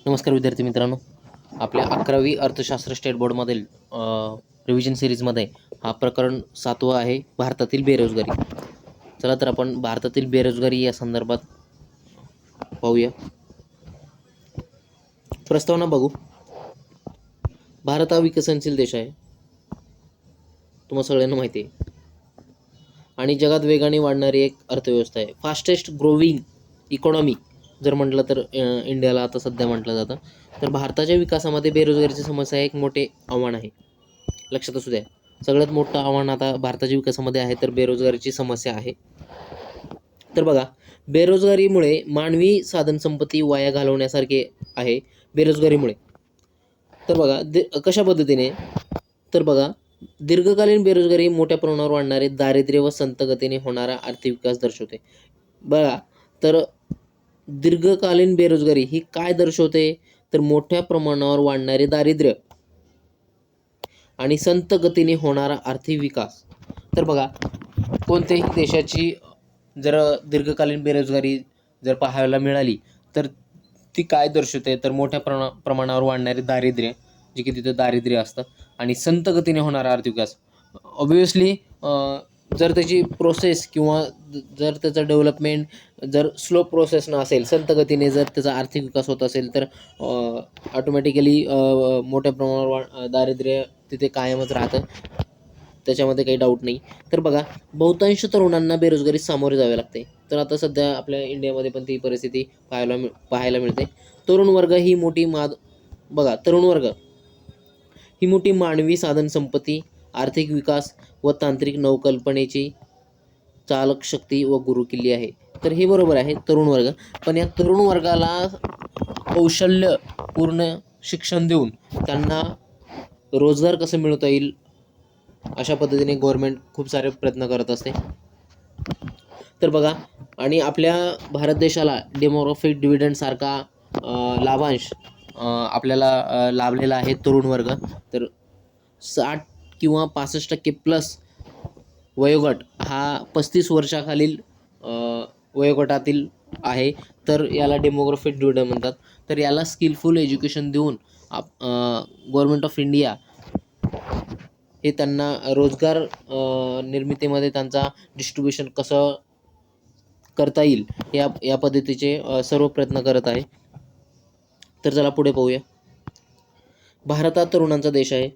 नमस्कार विद्यार्थी मित्रांनो, आपल्या 11वी अर्थशास्त्र स्टेट बोर्डमधील रिव्हिजन सिरीजमध्ये हा प्रकरण 7वा आहे, भारतातील बेरोजगारी. चला तर आपण भारतातील बेरोजगारी या संदर्भात पाहूया. प्रस्तावना बघू. भारत हा विकसनशील देश आहे, तुम्हा सगळ्यांना माहिती आहे, आणि जगात वेगाने वाढणारी एक अर्थव्यवस्था आहे. फास्टेस्ट ग्रोविंग इकॉनॉमी जर म्हटलं तर इंडियाला आता सध्या म्हटलं जातं. तर भारताच्या विकासामध्ये बेरोजगारीची समस्या एक मोठे आव्हान आहे, लक्षात असू द्या. सगळ्यात मोठं आव्हान आता भारताच्या विकासामध्ये आहे तर बेरोजगारीची समस्या आहे. तर बघा, बेरोजगारीमुळे मानवी साधनसंपत्ती वाया घालवण्यासारखे आहे बेरोजगारीमुळे. तर बघा कशा पद्धतीने, तर बघा, दीर्घकालीन बेरोजगारी मोठ्या प्रमाणावर वाढणारे दारिद्र्य व संथ गतीने होणारा आर्थिक विकास दर्शवते. बघा, तर दीर्घकालीन बेरोजगारी ही काय दर्शवते, तर मोठ्या प्रमाणावर वाढणारे दारिद्र्य आणि संथ गतीने होणारा आर्थिक विकास. तर बघा, कोणत्याही देशाची जर दीर्घकालीन बेरोजगारी जर पाहायला मिळाली तर ती काय दर्शवते, तर मोठ्या प्रमाणावर वाढणारे दारिद्र्य, जे की तिथं दारिद्र्य असतं, आणि संथ गतीने होणारा आर्थिक विकास. ऑब्वियसली जर त्याची प्रोसेस किंवा जर त्याचं डेव्हलपमेंट जर स्लो प्रोसेसनं असेल, संथ गतीने जर त्याचा आर्थिक विकास होत असेल, तर ऑटोमॅटिकली मोठ्या प्रमाणावर दारिद्र्य तिथे कायमच राहतं, त्याच्यामध्ये काही डाऊट नाही. तर बघा, बहुतांश तरुणांना बेरोजगारी सामोरे जावे लागते. तर आता सध्या आपल्या इंडियामध्ये पण ती परिस्थिती पाहायला मिळते. तरुण वर्ग ही मोठी बघा, तरुण वर्ग ही मोठी मानवी साधनसंपत्ती, आर्थिक विकास व तांत्रिक नवकल्पनेची चालक शक्ती व गुरुकिल्ली आहे. तर हे बरोबर आहे, तरुण वर्ग. पण या तरुण वर्गाला कौशल्यपूर्ण शिक्षण देऊन त्यांना रोजगार कसं मिळवता येईल अशा पद्धतीने गव्हर्नमेंट खूप सारे प्रयत्न करत असते. तर बघा, आणि आपल्या भारत देशाला डेमोग्राफिक डिव्हिडंड सारखा लाभांश आपल्याला लाभलेला आहे तरुण वर्ग. तर 60 किंवा 65% प्लस वयोगट हा 35 वर्षाखालील वयोगटातील आहे. तर याला डेमोग्राफिक डिव्हिडंड म्हणतात. तर याला स्किलफुल एज्युकेशन देऊन गव्हर्नमेंट ऑफ इंडिया हे त्यांना रोजगार निर्मितीमध्ये त्यांचा डिस्ट्रीब्युशन कसं करता येईल या पद्धतीचे सर्व प्रयत्न करत आहे. तर चला पुढे पाहूया. भारत हा तरुणांचा देश आहे,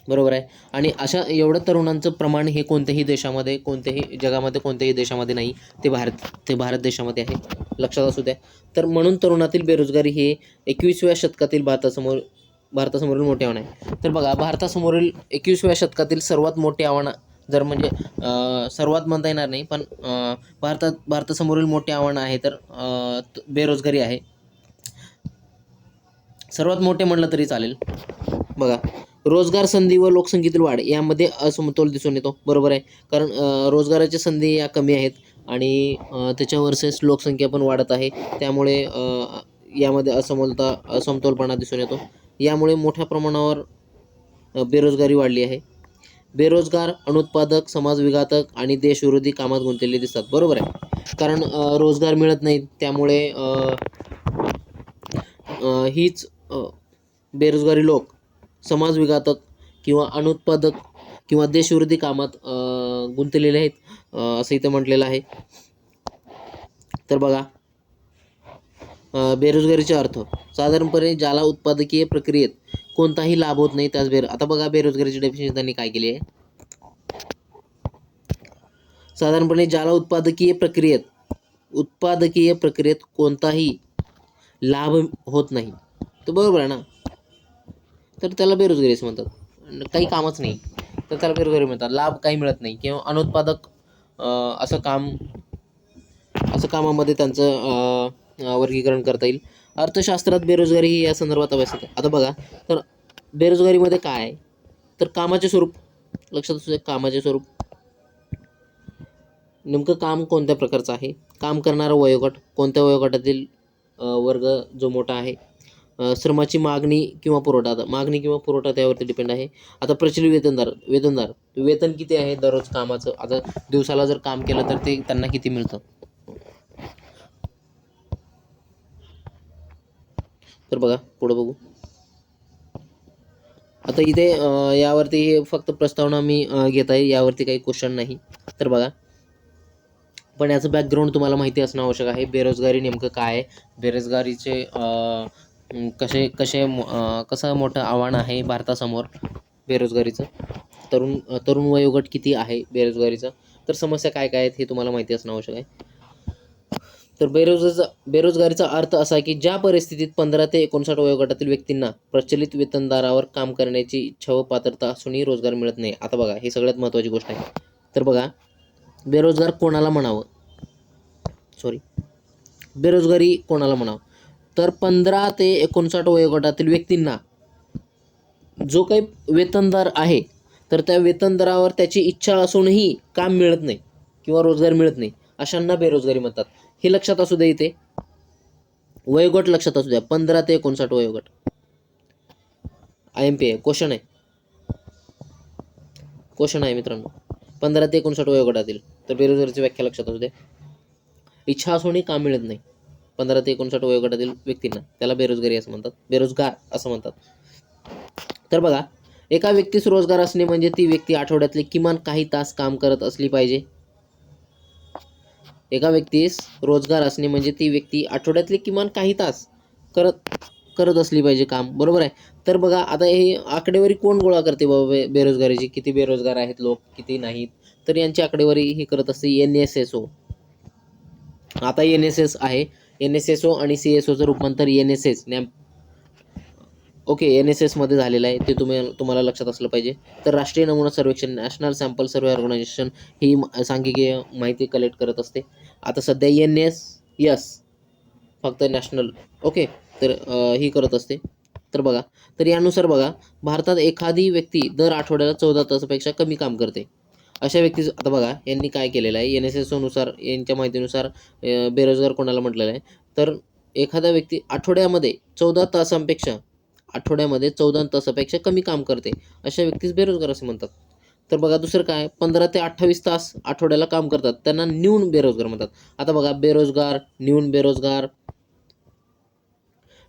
बरोबर आहे, आणि अशा एवढं तरुणांचं प्रमाण हे कोणत्याही देशामध्ये, कोणत्याही जगामध्ये, कोणत्याही देशामध्ये नाही, ते भारत देशामध्ये आहे, लक्षात असू द्या. तर म्हणून तरुणातील बेरोजगारी हे 21व्या शतकातील भारतासमोरील मोठे आव्हान आहे. तर बघा, भारतासमोरील 21व्या शतकातील सर्वात मोठे आव्हान जर म्हणजे सर्वात म्हणता येणार नाही, पण भारतासमोरील मोठे आव्हान आहे तर बेरोजगारी आहे. सर्वात मोठे म्हणलं तरी चालेल. बघा, रोजगार संधी व लोकसंख्येतील वाढ यामध्ये असमतोल दिसून येतो, बरोबर आहे, कारण रोजगाराच्या संधी या कमी आहेत आणि त्याच्या वर्सेस लोकसंख्या पण वाढत आहे, त्यामुळे यामध्ये असमतोलपणा दिसून येतो. यामुळे मोठ्या प्रमाणावर बेरोजगारी वाढली आहे. बेरोजगार, अनुत्पादक, समाजविघातक आणि देशविरोधी कामात गुंतलेले दिसतात, बरोबर आहे, कारण रोजगार मिळत नाही, त्यामुळे हीच बेरोजगारी लोक समाजविघातक किंवा अनुत्पादक किंवा देशविरोधी कामात गुंतलेले आहेत, असं इथं म्हटलेलं आहे. तर बघा, बेरोजगारीचे अर्थ साधारणपणे ज्याला उत्पादकीय प्रक्रियेत कोणताही लाभ होत नाही त्याच आता बघा, बेरोजगारीची डेफिनेशन त्यांनी काय केली आहे. साधारणपणे ज्याला उत्पादकीय प्रक्रियेत कोणताही लाभ होत नाही, तर बरोबर आहे ना, तर त्याला बेरोजगारी असं म्हणतात. काही कामच नाही तर त्याला बेरोजगारी म्हणतात. लाभ काही मिळत नाही किंवा अनुत्पादक असं कामामध्ये त्यांचं वर्गीकरण करता येईल. अर्थशास्त्रात बेरोजगारी ही या संदर्भात अभ्यास होते. आता बघा, तर बेरोजगारीमध्ये काय आहे, तर कामाचे स्वरूप, लक्षात असू द्या, कामाचे स्वरूप, नेमकं काम कोणत्या प्रकारचं आहे, काम करणारा वयोगट, कोणत्या वयोगटातील वर्ग जो मोठा आहे, श्रमाची मागणी किंवा पुरवठा त्यावरती डिपेंड आहे. आता प्रचलित वेतन किती आहे दररोज कामाचं, आता दिवसाला जर काम केलं तर ते त्यांना किती मिळतं. तर बघा पुढं बघू. आता इथे यावरती फक्त प्रस्तावना मी घेत आहे, यावरती काही क्वेश्चन नाही. तर बघा, पण याचं बॅकग्राऊंड तुम्हाला माहिती असणं आवश्यक आहे. बेरोजगारी नेमकं काय आहे, बेरोजगारीचे कसे कसे कसं मोठं आव्हान आहे भारतासमोर बेरोजगारीचं, तरुण वयोगट किती आहे बेरोजगारीचा, तर समस्या काय काय आहेत हे तुम्हाला माहिती असणं आवश्यक आहे. तर बेरोजगारीचा अर्थ असा आहे की ज्या परिस्थितीत 15 ते 59 वयोगटातील व्यक्तींना प्रचलित वेतनदारावर काम करण्याची इच्छा व पात्रता असूनही रोजगार मिळत नाही. आता बघा, ही सगळ्यात महत्त्वाची गोष्ट आहे. तर बघा, बेरोजगार कोणाला म्हणावं, बेरोजगारी कोणाला म्हणावं, तर 15 ते 59 वयोगटातील व्यक्तींना जो काही वेतनदार आहे, तर त्या वेतनदारावर त्याची इच्छा असूनही काम मिळत नाही किंवा रोजगार मिळत नाही, अशांना बेरोजगारी म्हणतात. हे लक्षात असू द्या. इथे वयोगट लक्षात असू द्या, 15 ते 59 वयोगट. IMP आहे, क्वेश्चन आहे मित्रांनो. 15 ते 59 वयोगटातील, तर बेरोजगारीची व्याख्या लक्षात असू द्या. इच्छा असूनही काम मिळत नाही 15 ते 59 वयोगटातील व्यक्तींना, त्याला बेरोजगारी असं म्हणतात, बेरोजगार असं म्हणतात. तर बघा, एका व्यक्तीस रोजगार असणे म्हणजे ती व्यक्ती आठवड्यातले किमान काही तास काम करत असली पाहिजे. एका व्यक्तीस रोजगार असणे म्हणजे ती व्यक्ती आठवड्यातले किमान काही तास करत असली पाहिजे काम, बरोबर आहे. तर बघा, आता हे आकडेवारी कोण गोळा करते बाबा बेरोजगारीची, किती बेरोजगार आहेत लोक, किती नाहीत, तर यांची आकडेवारी ही करत असते NSSO. आता NSS आहे, NSSO आणि CSOचं रूपांतर NSS ओके NSS मध्ये झालेलं आहे, ते तुम्हाला लक्षात असलं पाहिजे. तर राष्ट्रीय नमुना सर्वेक्षण, नॅशनल सॅम्पल सर्वे ऑर्गनायझेशन ही सांख्यिकीय माहिती कलेक्ट करत असते. आता सध्या NSS फक्त नॅशनल, ओके, तर ही करत असते. तर बघा, तर यानुसार बघा, भारतात एखादी व्यक्ती दर आठवड्याला 14 तासापेक्षा कमी काम करते. अशा व्यक्ती, आता बघा यांनी काय केलेलं आहे, NSSO नुसार, यांच्या माहितीनुसार बेरोजगार कोणाला म्हटलेलं आहे, तर एखादा व्यक्ती आठवड्यामध्ये 14 तासापेक्षा कमी काम करते, अशा व्यक्तीस बेरोजगार असे म्हणतात. तर बघा, दुसरं काय, 15 ते 28 तास आठवड्याला काम करतात, त्यांना न्यून बेरोजगार म्हणतात. आता बघा, बेरोजगार, न्यून बेरोजगार,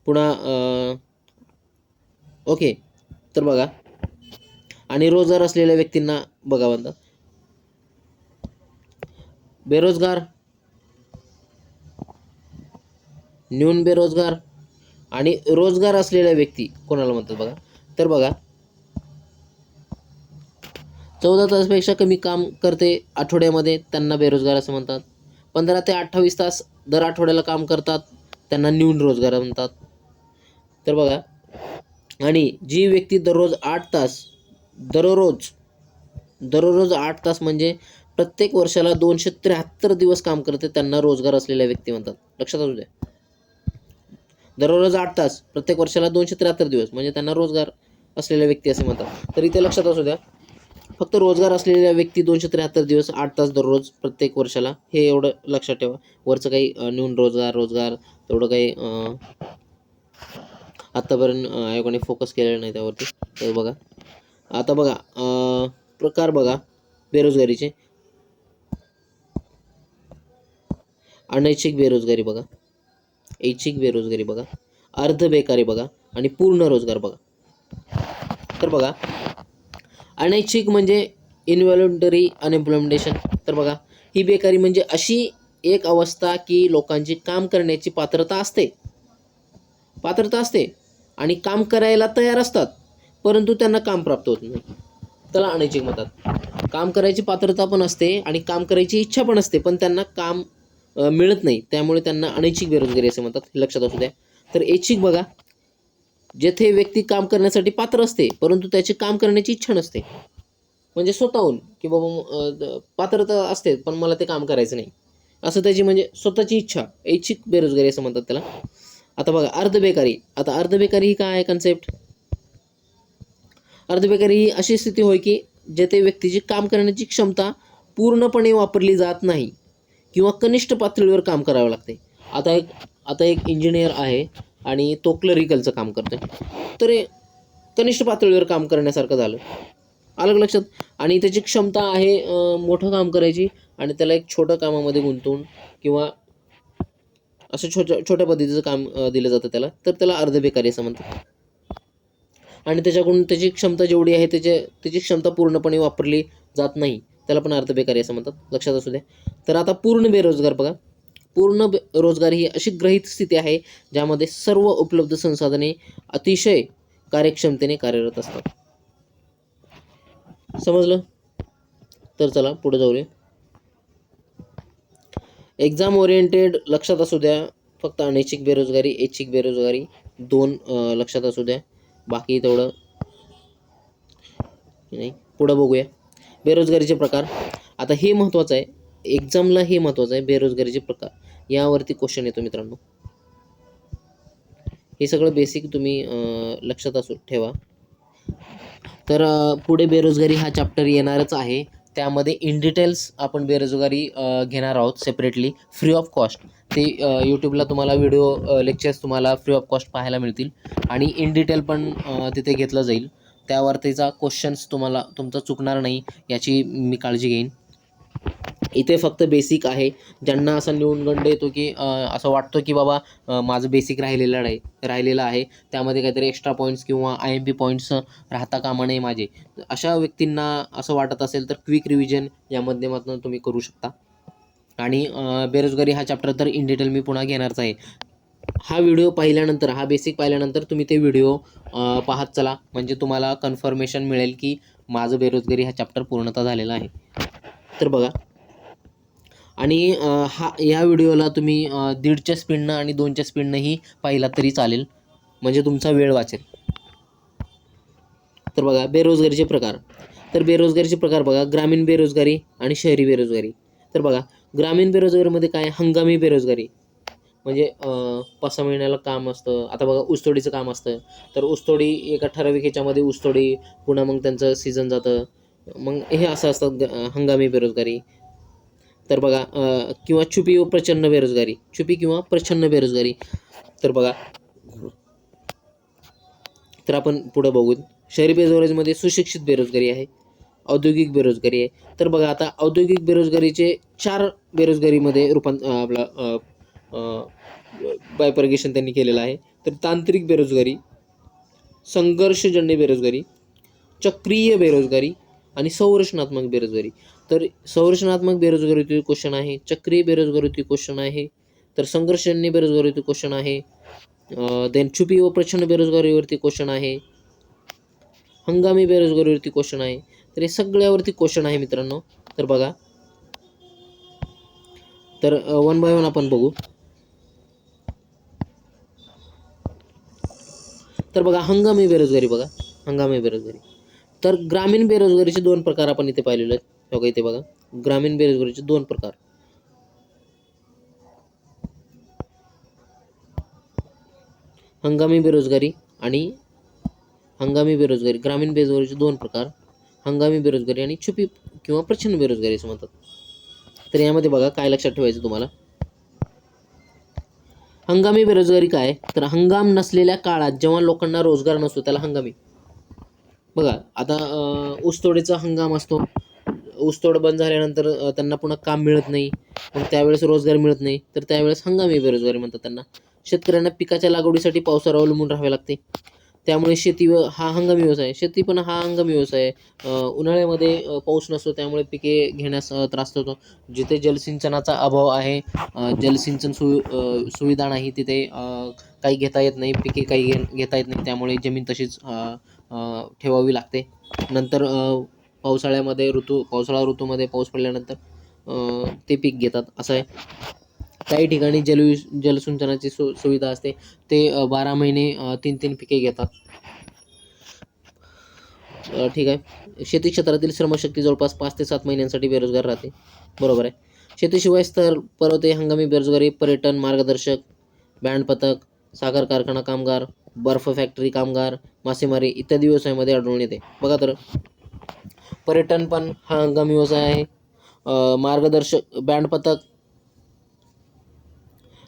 पुन्हा ओके, तर बघा, आणि रोजगार असलेल्या व्यक्तींना बघा म्हणतात बेरोजगार, न्यून बेरोजगार, आणि रोजगार असलेल्या व्यक्ती कोणाला म्हणतात बघा. तर बघा, 14 तासापेक्षा कमी काम करते आठवड्यामध्ये, त्यांना बेरोजगार असं म्हणतात. 15 ते 28 तास दर आठवड्याला काम करतात, त्यांना न्यून रोजगार म्हणतात. तर बघा, आणि जी व्यक्ती दररोज 8 तास म्हणजे प्रत्येक वर्षाला 273 दिवस काम करते, त्यांना रोजगार असलेल्या व्यक्ती म्हणतात. लक्षात असू द्या, दररोज 8 तास, प्रत्येक वर्षाला 273 दिवस म्हणजे त्यांना रोजगार असलेल्या व्यक्ती असे म्हणतात. तर इथे लक्षात असू द्या, फक्त रोजगार असलेल्या व्यक्ती 273 दिवस 8 तास दररोज प्रत्येक वर्षाला, हे एवढं लक्षात ठेवा. वरचं काही न्यून रोजगार तेवढं काही आत्तापर्यंत आयोगाने फोकस केलेलं नाही त्यावरती. तर बघा, आता बघा, प्रकार बघा बेरोजगारीचे. अनैच्छिक बेरोजगारी बघा, ऐच्छिक बेरोजगारी बघा, अर्ध बेकारी बघा, आणि पूर्ण रोजगार बघा. तर बघा, अनैच्छिक म्हणजे इनव्हॉलंटरी अनएम्प्लॉयमेंटेशन. तर बघा, ही बेकारी म्हणजे अशी एक अवस्था की लोकांची काम करण्याची पात्रता असते आणि काम करायला तयार असतात, परंतु त्यांना काम प्राप्त होत नाही, त्याला अनैच्छिक म्हणतात. काम करायची पात्रता पण असते आणि काम करायची इच्छा पण असते, पण त्यांना काम मिळत नाही, त्यामुळे त्यांना अनैच्छिक बेरोजगारी असे म्हणतात. लक्षात असू द्या. तर ऐच्छिक बघा, जेथे व्यक्ती काम करण्यासाठी पात्र असते, परंतु त्याची काम करण्याची इच्छा नसते, म्हणजे स्वतःहून की बाबा पात्रता असते पण मला ते काम करायचं नाही, असं त्याची म्हणजे स्वतःची इच्छा, ऐच्छिक बेरोजगारी असं म्हणतात त्याला. आता बघा, अर्धबेकारी. आता अर्धबेकारी ही काय आहे कन्सेप्ट? अर्धबेकारी ही अशी स्थिती होय की जेथे व्यक्तीची काम करण्याची क्षमता पूर्णपणे वापरली जात नाही किंवा कनिष्ठ पातळीवर काम करावं लागते. आता एक इंजिनियर आहे आणि तो क्लरिकलचं काम करतोय, तर कनिष्ठ पातळीवर काम करण्यासारखं झालं, अलग लक्षात. आणि त्याची क्षमता आहे मोठं काम करायची, आणि त्याला एक छोटं कामामध्ये गुंतवून किंवा असं छोट्या छोट्या पद्धतीचं काम दिलं जातं त्याला, तर त्याला अर्धबेकारी असं म्हणतात. आणि त्याच्याकडून त्याची क्षमता जेवढी आहे त्याची क्षमता पूर्णपणे वापरली जात नाही, त्याला पण अर्धबेकारी असं म्हणतात, लक्षात असू द्या. तर आता पूर्ण बेरोजगार बघा, रोजगार ही अशी गृहीत स्थिती आहे ज्यामध्ये सर्व उपलब्ध संसाधने अतिशय कार्यक्षमतेने कार्यरत असतात. समजलं? तर चला पुढे जाऊया. एक्झाम ओरिएंटेड लक्षात असू द्या, फक्त अनैच्छिक बेरोजगारी, ऐच्छिक बेरोजगारी दोन लक्षात असू द्या, बाकी तेवढं नाही. पुढं बघूया बेरोजगारीचे प्रकार. आता हे महत्त्वाचं आहे, एक्झामला हे महत्त्वाचं आहे, बेरोजगारीचे प्रकार यावरती क्वेश्चन येतो मित्रांनो. हे सगळं बेसिक तुम्ही लक्षात असू ठेवा. तर पुढे बेरोजगारी हा चॅप्टर येणारच आहे, त्यामध्ये इन डिटेल्स आपण बेरोजगारी घेणार आहोत सेपरेटली, फ्री ऑफ कॉस्ट. ते यूट्यूबला तुम्हाला व्हिडिओ लेक्चर्स तुम्हाला फ्री ऑफ कॉस्ट पाहायला मिळतील आणि इन डिटेल पण तिथे घेतलं जाईल. त्यावरतीचा क्वेश्चन्स तुमचा चुकणार नाही याची मी काळजी घेईन. इथे फक्त बेसिक आहे, ज्यांना असा न्यूनगंड येतो की असं वाटतं की बाबा माझं बेसिक राहिलेलं आहे, त्यामध्ये काहीतरी एक्स्ट्रा पॉईंट्स किंवा IMP पॉईंट्स राहता कामा नये माझे, अशा व्यक्तींना असं वाटत असेल तर क्विक रिव्हिजन या माध्यमातून तुम्ही करू शकता. आणि बेरोजगारी हा चॅप्टर तर इन डिटेल मी पुन्हा घेणारच आहे. हा व्हिडिओ पाहिल्यानंतर, हा बेसिक पाहिल्यानंतर तुम्ही ते व्हिडिओ पाहत चला, म्हणजे तुम्हाला कन्फर्मेशन मिळेल की माझं बेरोजगारी हा चॅप्टर पूर्णतः झालेला आहे. तर बघा, आणि या व्हिडिओला तुम्ही 1.5च्या स्पीडनं आणि 2च्या स्पीडनंही पाहिला तरी चालेल, म्हणजे तुमचा वेळ वाचेल. तर बघा बेरोजगारीचे प्रकार. तर बेरोजगारीचे प्रकार बघा, ग्रामीण बेरोजगारी आणि शहरी बेरोजगारी. तर बघा ग्रामीण बेरोजगारीमध्ये काय, हंगामी बेरोजगारी म्हणजे 5-6 महिन्याला काम असतं. आता बघा ऊसतोडीचं काम असतं, तर ऊसतोडी एका ठराविक ह्याच्यामध्ये ऊसतोडी, पुन्हा मग त्यांचं सीझन जातं, मग हे असं असतं हंगामी बेरोजगारी. तर बघा किंवा छुपी व प्रचंड बेरोजगारी, छुपी किंवा प्रचंड बेरोजगारी. तर बघा, तर आपण पुढं बघू. शहरी बेरोजगारीमध्ये सुशिक्षित बेरोजगारी आहे, औद्योगिक बेरोजगारी आहे. तर बघा आता औद्योगिक बेरोजगारीचे 4 बेरोजगारीमध्ये बायफर्गेशन त्यांनी केलेलं आहे. तर तांत्रिक बेरोजगारी, संघर्षजन्य बेरोजगारी, चक्रीय बेरोजगारी आणि संरचनात्मक बेरोजगारी. तर संरचनात्मक बेरोजगारीवरती क्वेश्चन आहे, चक्रीय बेरोजगारीवरती क्वेश्चन आहे, तर संघर्षजन्य बेरोजगारीवरती क्वेश्चन आहे, देन छुपी व प्रचंड बेरोजगारीवरती क्वेश्चन आहे, हंगामी बेरोजगारीवरती क्वेश्चन आहे. तर हे सगळ्यावरती क्वेश्चन आहे मित्रांनो. तर बघा, तर 1 बाय 1 आपण बघू. तर बघा हंगामी बेरोजगारी, बघा हंगामी बेरोजगारी. तर ग्रामीण बेरोजगारीचे 2 प्रकार आपण इथे पाहिलेले आहेत. बघा इथे बघा, ग्रामीण बेरोजगारीचे 2 प्रकार, हंगामी बेरोजगारी आणि हंगामी बेरोजगारी. ग्रामीण बेरोजगारीचे 2 प्रकार, हंगामी बेरोजगारी आणि छुपी किंवा प्रचंड बेरोजगारी असं म्हणतात. तर यामध्ये बघा काय लक्षात ठेवायचं तुम्हाला. हंगामी बेरोजगारी काय, तर हंगाम नसलेल्या काळात जेव्हा लोकांना रोजगार नसतो त्याला हंगामी. बघा आता ऊसतोडीचा हंगाम असतो, ऊसतोड बंद झाल्यानंतर त्यांना पुन्हा काम मिळत नाही, मग त्यावेळेस रोजगार मिळत नाही, तर त्यावेळेस हंगामी बेरोजगारी म्हणतात त्यांना. शेतकऱ्यांना पिकाच्या लागवडीसाठी पावसावर अवलंबून राहावे लागते, त्यामुळे शेती हा हंगामी व्यवसाय, शेती पण हा हंगामी व्यवसाय आहे. उन्हाळ्यामध्ये पाऊस नसतो, त्यामुळे पिके घेण्यास त्रास होतो. जिथे जलसिंचनाचा अभाव आहे, जलसिंचन सुविधा नाही, तिथे काही घेता येत नाही, पिके काही घेता येत नाही, त्यामुळे जमीन तशीच ठेवावी लागते. नंतर पावसाळा ऋतूमध्ये पाऊस पडल्यानंतर ते पीक घेतात, असं आहे. काही ठिकाणी जलसिंचनाची सुविधा असते, ते 12 महिने 3-3 पिके घेतात. ठीक आहे. शेती क्षेत्रातील श्रमशक्ती जवळपास 5 ते 7 महिन्यांसाठी बेरोजगार राहते, बरोबर आहे. शेतीशिवाय स्थर परवते हंगामी बेरोजगारी, पर्यटन मार्गदर्शक, बँड पथक, साखर कारखाना कामगार, बर्फ फॅक्टरी कामगार, मासेमारी इत्यादी व्यवसायामध्ये आढळून येते. बघा तर पर्यटन पण हा हंगामी व्यवसाय आहे, मार्गदर्शक, बँड पथक,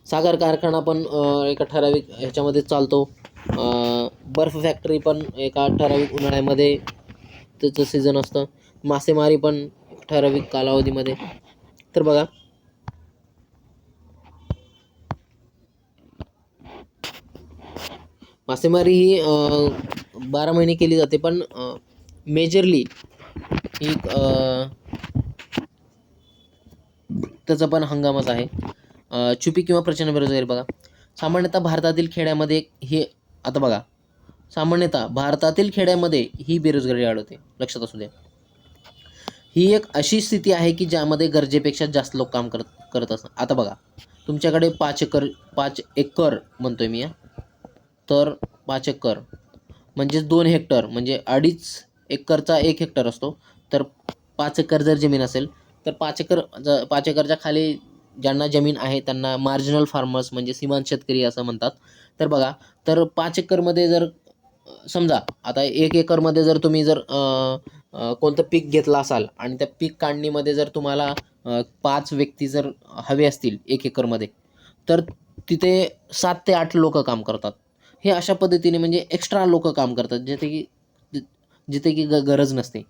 साखर कारखाना पण एका ठराविक ह्याच्यामध्ये चालतो, बर्फ फॅक्टरी पण एका ठराविक उन्हाळ्यामध्ये त्याचं सीझन असतं, मासेमारी पण ठराविक कालावधीमध्ये. तर बघा मासेमारी ही 12 महिने केली जाते, पण मेजरली ही त्याचा पण हंगामच आहे. छुपी किंवा प्रचंड बेरोजगारी बघा, सामान्यतः भारतातील खेड्यामध्ये हे आता बघा, सामान्यतः भारतातील खेड्यामध्ये ही बेरोजगारी आढळते, लक्षात असू द्या. ही एक अशी स्थिती आहे की ज्यामध्ये गरजेपेक्षा जास्त लोक काम करत असतात. आता बघा, तुमच्याकडे 5 एकर म्हणतोय मी, तर 5 एकर म्हणजेच 2 हेक्टर, म्हणजे 2.5 एकरचा 1 हेक्टर असतो. तर 5 एकर जर जमीन असेल तर 5 एकरच्या खाली ज्यांना जमीन आहे त्यांना मार्जिनल फार्मर्स म्हणजे सीमांत शेतकरी असं म्हणतात. तर बघा, तर 5 एकरमध्ये जर समजा आता 1 एकरमध्ये जर तुम्ही जर कोणतं पीक घेतलं असाल आणि त्या पीक काढणीमध्ये जर तुम्हाला 5 व्यक्ती जर हवे असतील 1 एकरमध्ये, तर तिथे 7 ते 8 लोक काम करतात. हे अशा पद्धतीने म्हणजे एक्स्ट्रा लोक काम करतात, जिथे की गरज नसते.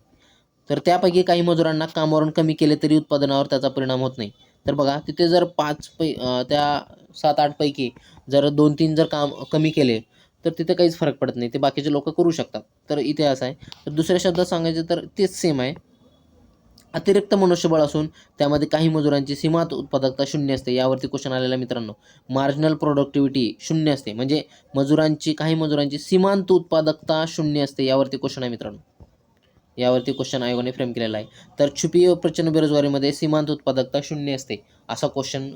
तर त्यापैकी काही मजुरांना कामावरून कमी केले तरी उत्पादनावर त्याचा परिणाम होत नाही. तर बघा, तिथे जर त्या 7-8 पैकी जर 2-3 जर काम कमी केले तर तिथे काहीच फरक पडत नाही, ते बाकीचे लोक करू शकतात. तर इथे असं आहे. तर दुसऱ्या शब्दात सांगायचं तर तेच सेम आहे. अतिरिक्त मनुष्यबळ असून त्यामध्ये काही मजुरांची सीमांत उत्पादकता शून्य असते. यावरती क्वेश्चन आलेला मित्रांनो. मार्जिनल प्रोडक्टिव्हिटी शून्य असते, म्हणजे काही मजुरांची सीमांत उत्पादकता शून्य असते. यावरती क्वेश्चन आहे मित्रांनो. यावरती क्वेश्चन आयोगाने फ्रेम केलेला आहे. तर छुपी व प्रचंड बेरोजगारीमध्ये सीमांत उत्पादकता शून्य असते, असा क्वेश्चन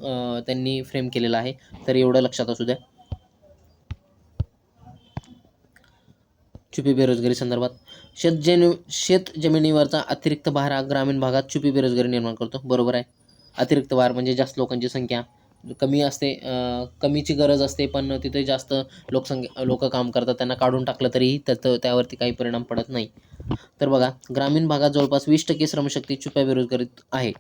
त्यांनी फ्रेम केलेला आहे. तर एवढं लक्षात असू द्या. छुपी बेरोजगारी संदर्भात, शेत जमिनीवरचा अतिरिक्त भार हा ग्रामीण भागात छुपी बेरोजगारी निर्माण करतो. बरोबर आहे. अतिरिक्त भार म्हणजे जास्त लोकांची संख्या, कमी असते, कमीची गरज असते, पण तिथे जास्त लोक काम करतात, त्यांना काढून टाकलं तरीही त्यावरती काही परिणाम पडत नाही. तर बघा, ग्रामीण भागात जवळपास 20% श्रमशक्ती छुप्या बेरोजगारीत आहे.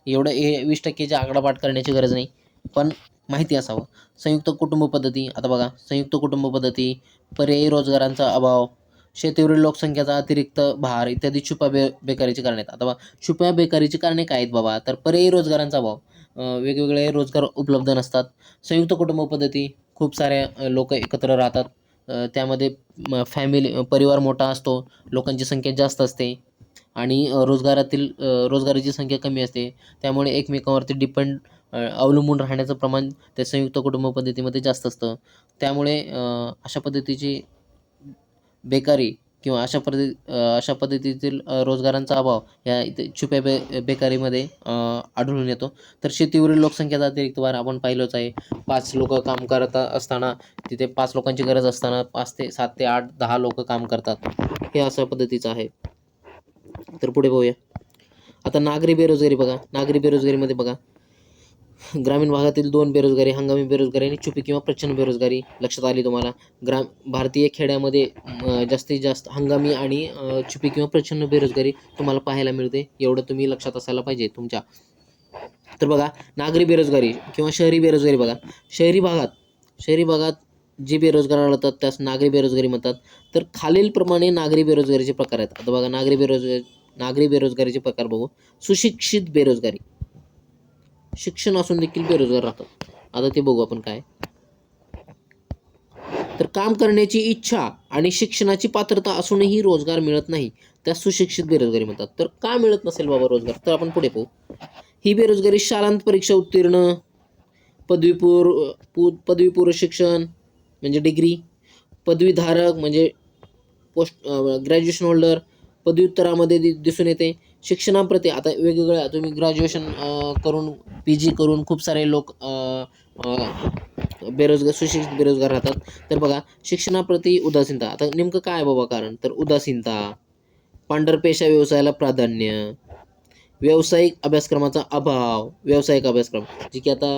एवढं 20%ची आकडापाठ करण्याची गरज नाही, पण माहिती असावं. संयुक्त कुटुंब पद्धती, आता बघा, संयुक्त कुटुंब पद्धती, पर्यायी रोजगारांचा अभाव, शेतीवरील लोकसंख्येचा अतिरिक्त भार इत्यादी छुप्या बेकारीची कारणे आहेत. आता बघा, छुप्या बेकारीची कारणे काय आहेत बाबा, तर पर्यायी रोजगारांचा अभाव, वेगवेगळे रोजगार उपलब्ध नसतात. संयुक्त कुटुंब पद्धती, खूप साऱ्या लोक एकत्र राहतात, त्यामध्ये परिवार मोठा असतो, लोकांची संख्या जास्त असते आणि रोजगाराची संख्या कमी असते. त्यामुळे एकमेकांवरती अवलंबून राहण्याचं प्रमाण त्या संयुक्त कुटुंब पद्धतीमध्ये जास्त असतं. त्यामुळे अशा पद्धतीची बेकारी किंवा अशा पद्धतीतील रोजगारांचा अभाव या इथे छुप्या बेकारीमध्ये आढळून येतो. तर शेतीवरील लोकसंख्येचा अतिरिक्त भार आपण पाहिलंच आहे. 5 लोक काम करत असताना, तिथे 5 लोकांची गरज असताना 7 ते 8, 10 लोक काम करतात. हे अशा पद्धतीचं आहे. तर पुढे पाहूया. आता नागरी बेरोजगारी बघा. नागरी बेरोजगारीमध्ये बघा, ग्रामीण भागातील 2 बेरोजगारी, हंगामी बेरोजगारी आणि छुपी किंवा प्रचंड बेरोजगारी लक्षात आली तुम्हाला. भारतीय खेड्यामध्ये जास्तीत जास्त हंगामी आणि छुपी किंवा प्रचंड बेरोजगारी तुम्हाला पाहायला मिळते. एवढं तुम्ही लक्षात असायला पाहिजे तुमच्या. तर बघा, नागरी बेरोजगारी किंवा शहरी बेरोजगारी बघा. शहरी भागात जी बेरोजगार आढळतात त्यास नागरी बेरोजगारी म्हणतात. तर खालीलप्रमाणे नागरी बेरोजगारीचे प्रकार आहेत. आता बघा, नागरी बेरोजगारीचे प्रकार बघू. सुशिक्षित बेरोजगारी, शिक्षण असून देखील बेरोजगार राहतात. आता ते बघू आपण काय. तर काम करण्याची इच्छा आणि शिक्षणाची पात्रता असूनही रोजगार मिळत नाही, त्या सुशिक्षित बेरोजगारी म्हणतात. तर का मिळत नसेल बाबा रोजगार, तर आपण पुढे पाहू. ही बेरोजगारी शालांत परीक्षा उत्तीर्ण, पदवीपूर्व शिक्षण म्हणजे डिग्री, पदवीधारक म्हणजे ग्रॅज्युएशन होल्डर, पदव्युत्तरामध्ये दिसून येते. शिक्षणाप्रती आता वेगवेगळ्या, तुम्ही ग्रॅज्युएशन करून PG करून खूप सारे लोक सुशिक्षित बेरोजगार राहतात. तर बघा, शिक्षणाप्रती उदासीनता. आता नेमकं काय बाबा कारण, तर उदासीनता, पांढरपेशा व्यवसायाला प्राधान्य, व्यावसायिक अभ्यासक्रमाचा अभाव. व्यावसायिक अभ्यासक्रम जे की आता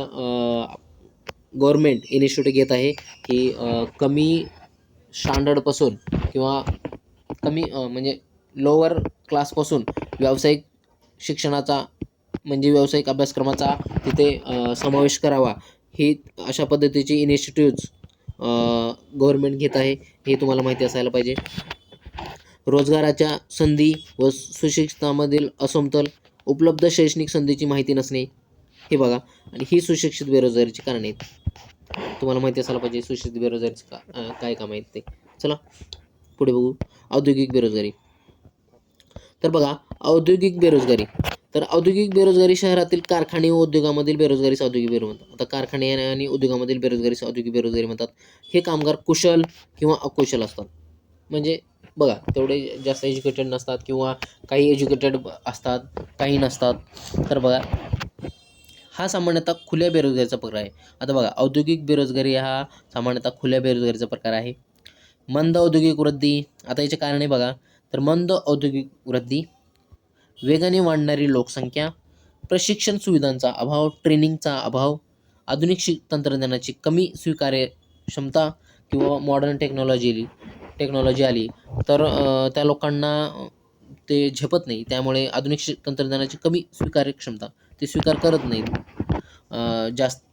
गव्हर्नमेंट इनिशिएटिव्ह घेत आहे की कमी स्टँडर्डपासून किंवा कमी म्हणजे लोअर क्लासपासून व्यावसायिक शिक्षणाचा म्हणजे व्यावसायिक अभ्यासक्रमाचा तिथे समावेश करावा. ही अशा पद्धतीची इनिशिएटिव्ज गव्हर्नमेंट घेत आहे, हे तुम्हाला माहिती असायला पाहिजे. रोजगाराच्या संधी व सुशिक्षितांमधील असमतोल, उपलब्ध शैक्षणिक संधीची माहिती नसणे, हे बघा, आणि ही सुशिक्षित बेरोजगारीची कारणे आहेत. तुम्हाला माहिती असायला पाहिजे सुशिक्षित बेरोजगारीचं काय काम आहेत ते. चला पुढे बघू. औद्योगिक बेरोजगारी. तर बघा, औद्योगिक बेरोजगारी. तर औद्योगिक बेरोजगारी शहरातील कारखाने व उद्योगामधील बेरोजगारीस औद्योगिक बेरोजगारी म्हणतात. आता कारखाने आणि उद्योगामधील बेरोजगारीस औद्योगिक बेरोजगारी म्हणतात. हे कामगार कुशल किंवा अकुशल असतात. म्हणजे बघा, तेवढे जास्त एज्युकेटेड नसतात किंवा काही एज्युकेटेड असतात, काही नसतात. तर बघा, हा सामान्यतः खुल्या बेरोजगारीचा प्रकार आहे. आता बघा, औद्योगिक बेरोजगारी हा सामान्यतः खुल्या बेरोजगारीचा प्रकार आहे. मंद औद्योगिक वृद्धी. आता याचे कारणे बघा, तर मंद औद्योगिक वृद्धी, वेगाने वाढणारी लोकसंख्या, प्रशिक्षण सुविधांचा अभाव, ट्रेनिंगचा अभाव, आधुनिक तंत्रज्ञानाची कमी स्वीकार्य क्षमता किंवा मॉडर्न टेक्नॉलॉजी आली तर त्या लोकांना ते झेपत नाही. त्यामुळे आधुनिक तंत्रज्ञानाची कमी स्वीकार्य क्षमता, ते स्वीकार करत नाहीत. जास्त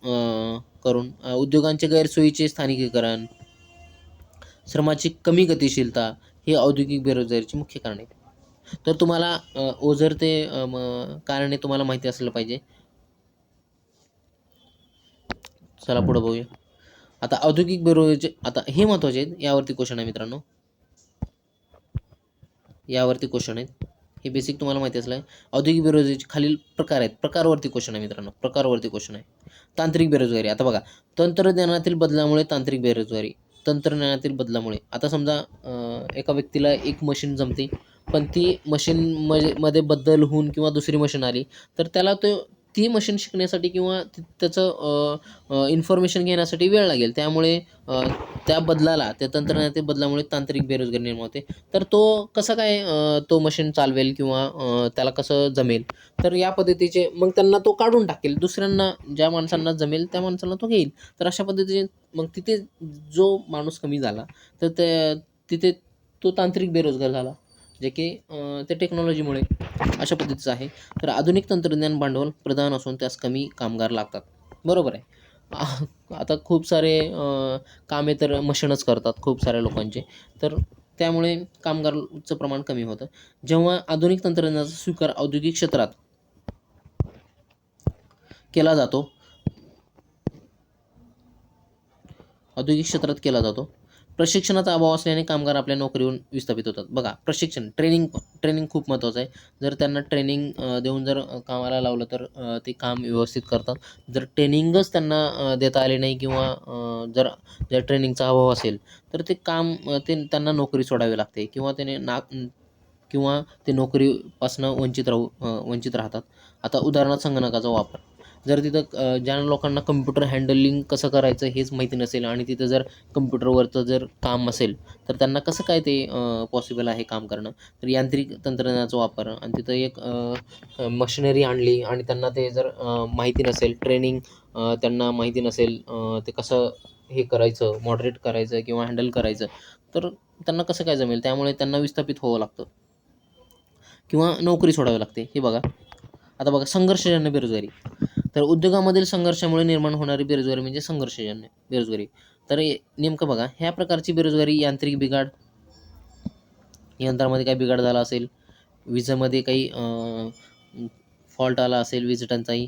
करून उद्योगांचे गैरसोयीचे स्थानिकीकरण, श्रमाची कमी गतिशीलता हे औद्योगिक बेरोजगारीची मुख्य कारणे आहेत. तर तुम्हाला ओझर ते कारणे तुम्हाला माहिती असलं पाहिजे. चला पुढे बघूया. आता औद्योगिक बेरोजगारी, आता हे महत्त्वाचे आहेत, यावरती क्वेश्चन आहे मित्रांनो, यावरती क्वेश्चन आहेत. हे बेसिक तुम्हाला माहिती असलं. औद्योगिक बेरोजगारीचे खालील प्रकार आहेत. प्रकारवरती क्वेश्चन आहे मित्रांनो, प्रकारवरती क्वेश्चन आहे. तांत्रिक बेरोजगारी. आता बघा, तंत्रज्ञानातील बदलामुळे तांत्रिक बेरोजगारी. तंत्रज्ञानातील बदलामुळे, आता समजा एका व्यक्तीला एक मशीन जमते, पण ती मशीन मध्ये बदल होऊन किंवा दुसरी मशीन आली तर त्याला ती मशीन शिकण्यासाठी किंवा त्याचं इन्फॉर्मेशन घेण्यासाठी वेळ लागेल. त्यामुळे त्या तंत्रज्ञानातील बदलामुळे तांत्रिक बेरोजगारी निर्माण होते. तर तो कसा काय तो मशीन चालवेल किंवा त्याला कसं जमेल, तर या पद्धतीचे मग त्यांना तो काढून टाकेल. दुसऱ्यांना, ज्या माणसांना जमेल त्या माणसांना तो घेईल. तर अशा पद्धतीने मग तिथे जो माणूस कमी झाला तर तिथे तो तांत्रिक बेरोजगार झाला, जे की ते टेक्नॉलॉजीमुळे. अशा पद्धतीचं आहे. तर आधुनिक तंत्रज्ञान भांडवल प्रधान असून त्यास कमी कामगार लागतात. बरोबर आहे. आता खूप सारे कामे तर मशीनच करतात खूप साऱ्या लोकांचे. तर त्यामुळे कामगारांचं प्रमाण कमी होतं. जेव्हा आधुनिक तंत्रज्ञानाचा स्वीकार औद्योगिक क्षेत्रात केला जातो, प्रशिक्षणाचा अभाव असल्याने कामगार आपल्या नोकरीवरून विस्थापित होतात. बघा, ट्रेनिंग खूप महत्त्वाचं आहे. जर त्यांना ट्रेनिंग देऊन जर कामाला लावलं तर ते काम व्यवस्थित करतात. जर ट्रेनिंगच त्यांना देता आले नाही किंवा जर ट्रेनिंगचा अभाव असेल तर ते काम त्यांना नोकरी सोडावी लागते किंवा ते नोकरीपासून वंचित राहतात. आता उदाहरणार्थ संगणकाचा वापर. जर तिथं ज्या लोकांना कम्प्युटर हँडलिंग कसं करायचं हेच माहिती नसेल आणि तिथं जर कम्प्युटरवरचं जर काम असेल तर त्यांना कसं काय ते पॉसिबल आहे काम करणं. तर यांत्रिक तंत्रज्ञानाचा वापर आणि तिथं एक मशिनरी आणली आणि त्यांना ते जर माहिती नसेल, ट्रेनिंग त्यांना माहिती नसेल ते कसं हे करायचं, मॉडरेट करायचं किंवा हँडल करायचं, तर त्यांना कसं काय जमेल. त्यामुळे त्यांना विस्थापित व्हावं लागतं किंवा नोकरी सोडावी लागते. हे बघा. आता बघा, संघर्षजन्य बेरोजगारी. तर उद्योगामधील संघर्षामुळे निर्माण होणारी बेरोजगारी म्हणजे संघर्षजन्य बेरोजगारी. तर नेमकं बघा, ह्या प्रकारची बेरोजगारी यांत्रिक बिघाड, यंत्रामध्ये काही बिघाड झाला असेल, विजेमध्ये काही फॉल्ट आला असेल, वीज टंचाई,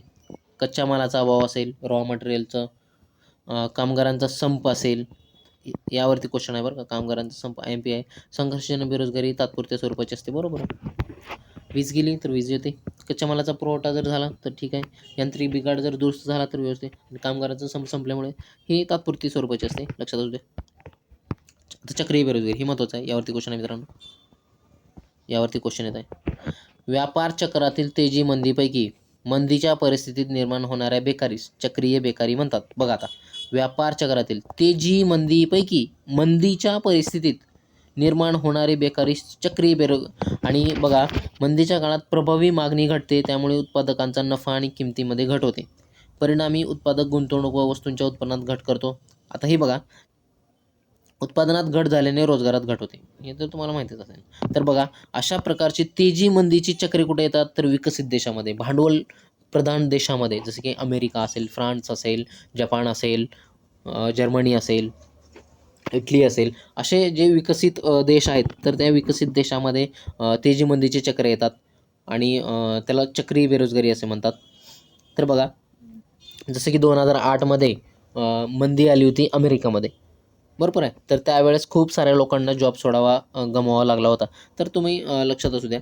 कच्च्या मालाचा अभाव असेल, रॉ मटेरियलचं, कामगारांचा संप असेल, यावरती क्वेश्चन आहे बरं का. कामगारांचा संप MP आहे. संघर्षजन्य बेरोजगारी तात्पुरत्या स्वरूपाची असते. बरोबर आहे. वीज गेली तर वीज येते, कच्च्या मालाचा पुरवठा जर झाला तर ठीक आहे, यांत्रिक बिघाड जर दुरुस्त झाला तर व्यवस्थित, आणि कामगारांचा संपल्यामुळे ही तात्पुरती स्वरूपाची असते. लक्षात असू द्या. आता चक्रीय बेरोजगारी ही महत्त्वाचं आहे. यावरती क्वेश्चन आहे मित्रांनो, यावरती क्वेश्चन येत आहे. व्यापार चक्रातील तेजी मंदीपैकी मंदीच्या परिस्थितीत निर्माण होणाऱ्या बेकारीस चक्रीय बेकारी म्हणतात. बघा, आता व्यापार चक्रातील तेजी मंदीपैकी मंदीच्या परिस्थितीत निर्माण होणारी बेकारी चक्रीय आणि बघा, मंदीच्या काळात प्रभावी मागणी घटते, त्यामुळे उत्पादकांचा नफा आणि किमतीमध्ये घट होते. परिणामी उत्पादक गुंतवणूक व वस्तूंच्या उत्पन्नात घट करतो. आता हे बघा, उत्पादनात घट झाल्याने रोजगारात घट होते, हे तर तुम्हाला माहितीच असेल. तर बघा, अशा प्रकारची तेजी मंदीची चक्रे कुठे येतात तर विकसित देशामध्ये, भांडवल प्रधान देशामध्ये, जसे की अमेरिका असेल, फ्रान्स असेल, जपान असेल, जर्मनी असेल, इटली असेल, असे जे विकसित देश आहेत तर त्या विकसित देशामध्ये तेजी मंदीचे चक्र येतात आणि त्याला चक्रीय बेरोजगारी असे म्हणतात. तर बघा, जसं की 2008 मध्ये मंदी आली होती अमेरिकामध्ये, बरोबर आहे. तर त्यावेळेस खूप साऱ्या लोकांना जॉब गमवावा लागला होता. तर तुम्ही लक्षात असू द्या.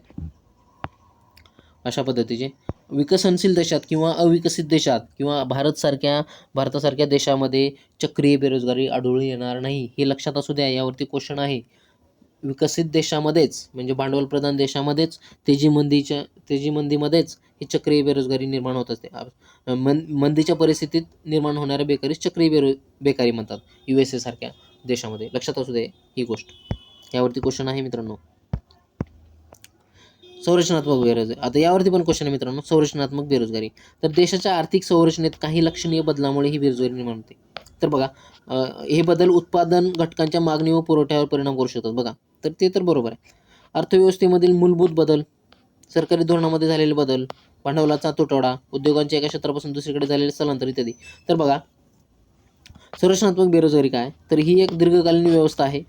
अशा पद्धतीचे विकसनशील देशात किंवा अविकसित देशात किंवा भारतासारख्या देशामध्ये चक्रीय बेरोजगारी आढळून येणार नाही, हे लक्षात असू द्या. यावरती क्वेश्चन आहे. विकसित देशामध्येच म्हणजे भांडवल प्रधान देशामध्येच तेजी मंदीमध्येच ही चक्रीय बेरोजगारी निर्माण होत असते. मंदीच्या परिस्थितीत निर्माण होणाऱ्या बेकारीस चक्रीय बेकारी म्हणतात, USA सारख्या देशामध्ये. लक्षात असू दे ही गोष्ट. यावरती क्वेश्चन आहे मित्रांनो. संरचनात्मक बेरोजगारी, आता यावरती पण क्वेश्चन आहे मित्रांनो. संरचनात्मक बेरोजगारी, तर देशाच्या आर्थिक संरचनेत काही लक्षणीय बदलामुळे ही बेरोजगारी निर्माण होते. तर बघा, हे बदल उत्पादन घटकांच्या मागणी व पुरवठ्यावर परिणाम करू शकतात. बघा, तर ते तर बरोबर आहे. अर्थव्यवस्थेमधील मूलभूत बदल, सरकारी धोरणामध्ये झालेले बदल, भांडवलाचा तुटवडा, उद्योगांच्या एका क्षेत्रापासून दुसरीकडे झालेले स्थलांतर इत्यादी. तर बघा, संरचनात्मक बेरोजगारी काय, तर ही एक दीर्घकालीन व्यवस्था आहे.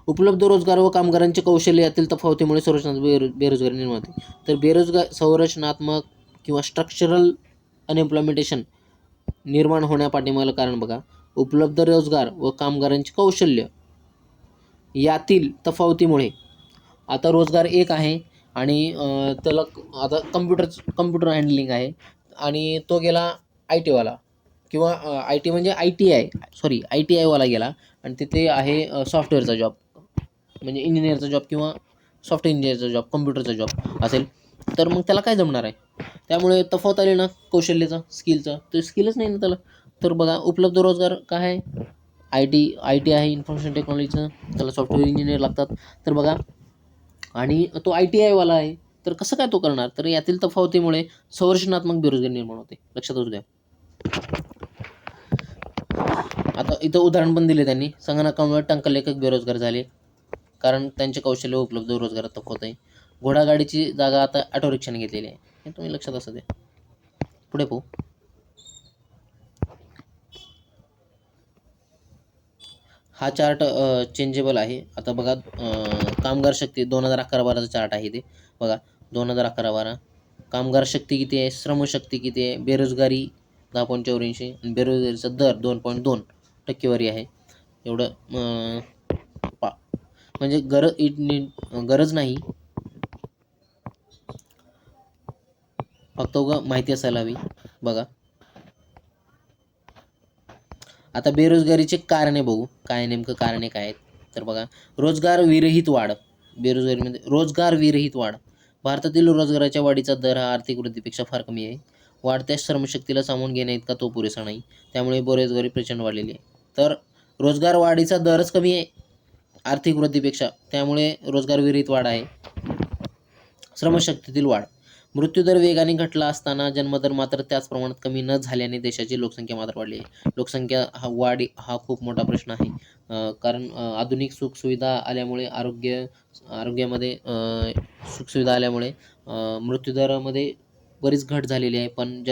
उपलब्ध रोजगार व कामगारांचे कौशल्य यातील तफावतीमुळे संरचनात्मक बेरोजगारी निर्माण होते. तर संरचनात्मक किंवा स्ट्रक्चरल अनएम्प्लॉयमेंटेशन निर्माण होण्यापाठीमागलं कारण बघा, उपलब्ध रोजगार व कामगारांचे कौशल्य यातील तफावतीमुळे. आता रोजगार एक आहे आणि त्याला आता कम्प्युटर हँडलिंग आहे आणि तो गेला IT वाला किंवा IT म्हणजे ITIवाला गेला आणि तिथे आहे सॉफ्टवेअरचा जॉब, म्हणजे इंजिनिअरचा जॉब किंवा सॉफ्टवेअर इंजिनिअरचा जॉब, कम्प्युटरचा जॉब असेल. तर मग त्याला काय जमणार आहे? त्यामुळे तफावत आली ना कौशल्याचा, स्किलचा. तर स्किलच नाही ना त्याला. तर बघा, उपलब्ध रोजगार काय आहे? IT आहे, इन्फॉर्मेशन टेक्नॉलॉजीचं, त्याला सॉफ्टवेअर इंजिनियर लागतात. तर बघा, आणि तो ITIवाला आहे, तर कसं काय तो करणार? तर यातील तफावतीमुळे संरचनात्मक बेरोजगारी निर्माण होते. लक्षात असू द्या. आता इथं उदाहरण पण दिले त्यांनी. संगणकामुळे टंकलेखक बेरोजगार झाले, कारण त्यांचे कौशल्य उपलब्ध रोजगारात तफावत आहे. घोडागाडीची जागा आता ऑटो रिक्षाने घेतलेली आहे, हे तुम्ही लक्षात असू द्या. पुढे पाहू. हा चार्ट चेंजेबल आहे. आता बघा, कामगार शक्ती 2011-12चा चार्ट आहे ते. बघा, 2011-12 कामगार शक्ती किती आहे, श्रमशक्ती किती आहे, बेरोजगारी 10.84 आणि बेरोजगारीचा दर 2.2% आहे. एवढं म्हणजे गरज नाही, फक्त माहिती असायला हवी. बघा, आता बेरोजगारीचे कारणे बघू. काय नेमकं कारणे काय आहेत? तर बघा, रोजगार विरहित वाढ. बेरोजगारीमध्ये रोजगार विरहित वाढ. भारतातील रोजगाराच्या वाढीचा दर हा आर्थिक वृद्धीपेक्षा फार कमी आहे. वाढत्या श्रमशक्तीला सामावून घेण्याइतका तो पुरेसा नाही. त्यामुळे बेरोजगारी प्रचंड वाढलेली आहे. तर रोजगार वाढीचा दरच कमी आहे आर्थिक वृद्धीपेक्षा, त्यामुळे रोजगार विरहित वाढ आहे. श्रमशक्तीतील वाढ. मृत्यूदर वेगाने घटला असताना जन्मदर मात्र त्याच प्रमाणात कमी न झाल्याने देशाची लोकसंख्या मात्र वाढली आहे. लोकसंख्या वाढ हा खूप मोठा प्रश्न आहे. कारण आधुनिक सुखसुविधा आल्यामुळे आरोग्यामध्ये सुखसुविधा आल्यामुळे मृत्यूदरामध्ये बरीच घट झालेली आहे. पण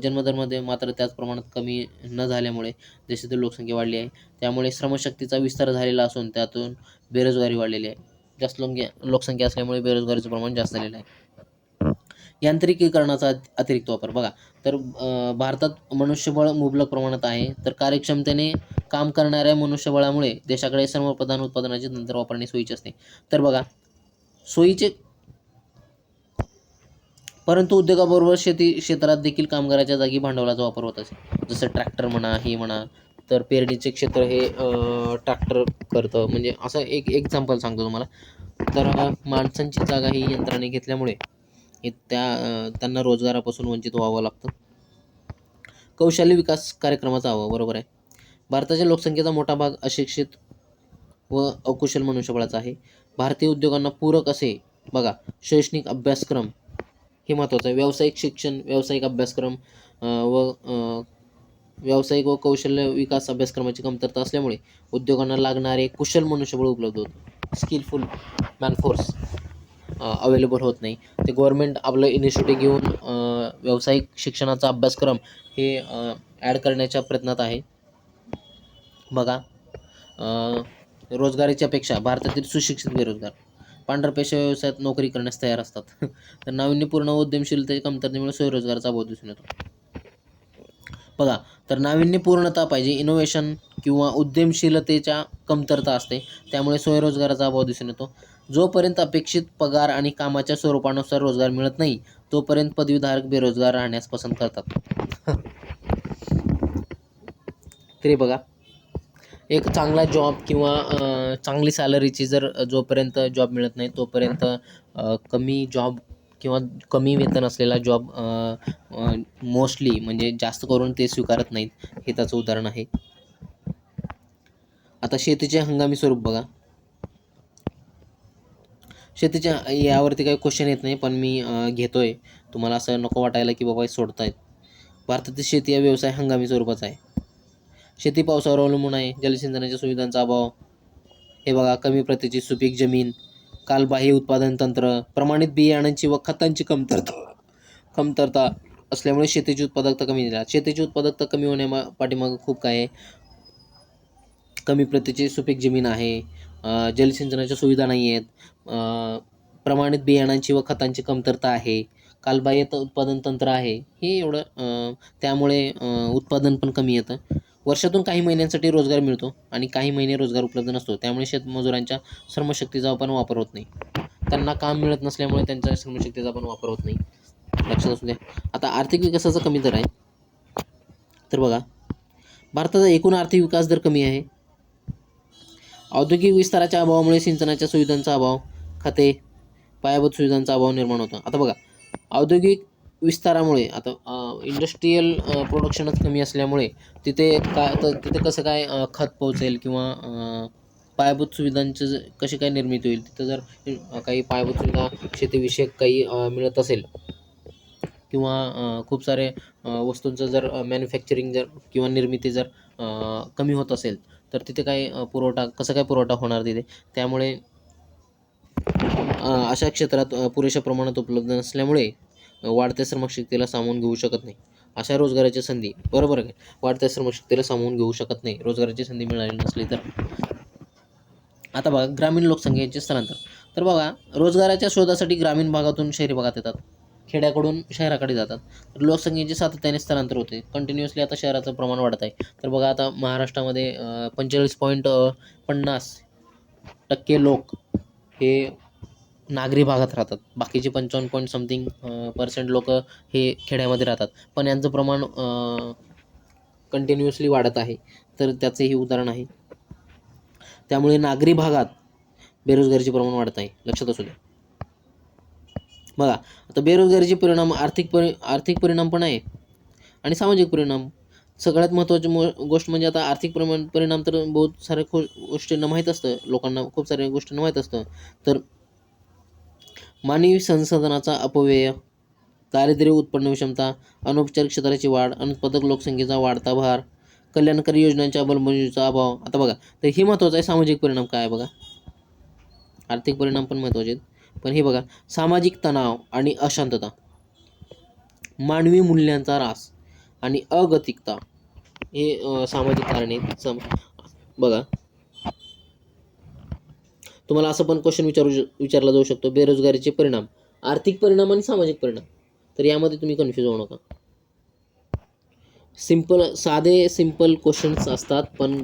जन्मदरमध्ये मात्र त्याच प्रमाणात कमी न झाल्यामुळे देशातील लोकसंख्या वाढली आहे. त्यामुळे श्रमशक्तीचा विस्तार झालेला असून त्यातून बेरोजगारी वाढलेली आहे. जास्त लोकसंख्या असल्यामुळे बेरोजगारीचं प्रमाण जास्त झालेलं आहे. यांत्रिकीकरणाचा अतिरिक्त वापर. बघा, तर भारतात मनुष्यबळ मुबलक प्रमाणात आहे. तर कार्यक्षमतेने काम करणाऱ्या मनुष्यबळामुळे देशाकडे श्रमप्रधान उत्पादनाचे तंत्र वापरणे सोयीचे असते. तर बघा, सोयीचे, परंतु उद्योगाबरोबर शेती क्षेत्रात देखील कामगाराच्या जागी भांडवलाचा वापर होत असे. जसं ट्रॅक्टर म्हणा, हे म्हणा. तर पेरणीचे क्षेत्र हे ट्रॅक्टर करतं. म्हणजे असं एक एक्झाम्पल सांगतो तुम्हाला. तर माणसांची जागा ही यंत्राने घेतल्यामुळे त्यांना रोजगारापासून वंचित व्हावं लागतं. कौशल्य विकास कार्यक्रमाचा अभाव. बरोबर आहे. भारताच्या लोकसंख्येचा मोठा भाग अशिक्षित व अकुशल मनुष्यबळाचा आहे. भारतीय उद्योगांना पूरक असे बघा शैक्षणिक अभ्यासक्रम हे महत्त्वाचं आहे. व्यावसायिक शिक्षण, व्यावसायिक अभ्यासक्रम व्यावसायिक व कौशल्य विकास अभ्यासक्रमाची कमतरता असल्यामुळे उद्योगांना लागणारे कुशल मनुष्यबळ उपलब्ध होत, स्किलफुल मॅनफोर्स अवेलेबल होत नाही. ते गव्हर्नमेंट आपलं इनिशिएटिव्ह घेऊन व्यावसायिक शिक्षणाचा अभ्यासक्रम हे ॲड करण्याच्या प्रयत्नात आहे. बघा, रोजगारीच्या पेक्षा भारतातील सुशिक्षित बेरोजगार पांढऱ्या पेशा व्यवसायात नोकरी करण्यास तयार असतात. तर नाविन्यपूर्ण उद्यमशीलतेच्या कमतरतेमुळे स्वयंरोजगाराचा अभाव दिसून येतो. बघा, तर नाविन्यपूर्णता पाहिजे, इनोव्हेशन किंवा उद्यमशीलतेच्या कमतरता असते, त्यामुळे स्वयंरोजगाराचा अभाव दिसून येतो. जोपर्यंत अपेक्षित पगार आणि कामाच्या स्वरूपानुसार रोजगार मिळत नाही, तोपर्यंत पदवीधारक बेरोजगार राहण्यास पसंत करतात. तरी बघा, एक चांगला जॉब किंवा चांगली सॅलरीची जर जोपर्यंत जॉब मिळत नाही तोपर्यंत कमी जॉब किंवा कमी वेतन असलेला जॉब मोस्टली म्हणजे जास्त करून ते स्वीकारत नाहीत, हे त्याचं उदाहरण आहे. आता शेतीचे हंगामी स्वरूप बघा. शेतीच्या यावरती काही क्वेश्चन येत नाही, पण मी घेतोय. तुम्हाला असं नको वाटायला की बाबा हे सोडतायत. भारतातील शेती हा व्यवसाय हंगामी स्वरूपाचा आहे. शेती पावसावर अवलंबून आहे. जलसिंचनाच्या सुविधांचा अभाव, हे बघा, कमी प्रतीची सुपीक जमीन, कालबाह्य उत्पादन तंत्र, प्रमाणित बियाणांची व खतांची कमतरता असल्यामुळे शेतीची उत्पादकता कमी झाली. शेतीची उत्पादकता कमी पाठीमागं खूप काय आहे. कमी प्रतीची सुपीक जमीन आहे, जलसिंचनाच्या सुविधा नाही आहेत, प्रमाणित बियाणांची व खतांची कमतरता आहे, कालबाह्य उत्पादन तंत्र आहे, हे एवढं त्यामुळे उत्पादन पण कमी येतं. वर्षातून काही महिन्यांसाठी रोजगार मिळतो आणि काही महिने रोजगार उपलब्ध नसतो, त्यामुळे शेतमजुरांच्या श्रमशक्तीचा पण वापर होत नाही. त्यांना काम मिळत नसल्यामुळे त्यांच्या श्रमशक्तीचा पण वापर होत नाही, लक्षात असू द्या. आता आर्थिक विकासाचा कमी दर आहे. तर बघा, भारताचा एकूण आर्थिक विकास दर कमी आहे. औद्योगिक विस्ताराच्या अभावामुळे सिंचनाच्या सुविधांचा अभाव, खते, पायाभूत सुविधांचा अभाव निर्माण होतो. आता बघा, औद्योगिक विस्तारामुळे आता इंडस्ट्रीयल प्रोडक्शनच कमी असल्यामुळे तिथे तिथे कसं काय खत पोहोचेल किंवा पायाभूत सुविधांचं कशी काय निर्मिती होईल. तिथं जर काही पायाभूत सुविधा शेतीविषयक काही मिळत असेल किंवा खूप सारे वस्तूंचं जर मॅन्युफॅक्चरिंग जर किंवा निर्मिती जर कमी होत असेल तर तिथे काय कसं काय पुरवठा होणार तिथे. त्यामुळे अशा क्षेत्रात पुरेशा प्रमाणात उपलब्ध नसल्यामुळे वाढत्या श्रमशक्तीला सामावून घेऊ शकत नाही. अशा रोजगाराची संधी, बरोबर आहे, वाढत्या श्रमशक्तीला सामावून घेऊ शकत नाही रोजगाराची संधी मिळाली नसली तर. आता बघा, ग्रामीण लोकसंख्येचे स्थलांतर. तर बघा, रोजगाराच्या शोधासाठी ग्रामीण भागातून शहरी भागात येतात, खेड्याकडून शहराकडे जातात. तर लोकसंख्येचे सातत्याने स्थलांतर होते. कंटिन्युअसली आता शहराचं प्रमाण वाढत आहे. तर बघा, आता महाराष्ट्रामध्ये 45.50% लोक हे नागरी भागात राहतात. बाकीचे 55 लोक हे खेड्यामध्ये राहतात. पण यांचं प्रमाण कंटिन्युअसली वाढत आहे. तर त्याचे हे उदाहरण आहे. त्यामुळे नागरी भागात बेरोजगारीचे प्रमाण वाढत आहे, लक्षात असू द्या. बघा, आता बेरोजगारीचे परिणाम आर्थिक परिणाम पण आहे आणि सामाजिक परिणाम. सगळ्यात महत्त्वाची गोष्ट म्हणजे आता आर्थिक परिणाम तर बहुत साऱ्या गोष्टींना माहीत असतं, लोकांना खूप साऱ्या गोष्टींना माहीत असतं. तर मानवी संसाधनाचा अपव्यय, दारिद्र्य, उत्पन्न विषमता, अनौपचारिक क्षेत्राची वाढ, अनुत्पादक लोकसंख्येचा वाढता भार, कल्याणकारी योजनांच्या अंमलबजावणीचा अभाव. आता बघा, तर हे महत्त्वाचं आहे. सामाजिक परिणाम काय आहे बघा, आर्थिक परिणाम पण महत्त्वाचे आहेत, पण हे बघा, सामाजिक तणाव आणि अशांतता, मानवी मूल्यांचा ऱ्हास आणि अगतिकता, हे सामाजिक कारणे आहेत. बघा, तुम्हाला असं पण क्वेश्चन विचारला जाऊ शकतो, बेरोजगारीचे परिणाम, आर्थिक परिणाम आणि सामाजिक परिणाम. तर यामध्ये तुम्ही कन्फ्यूज होऊ नका. सिंपल क्वेश्चन्स असतात, पण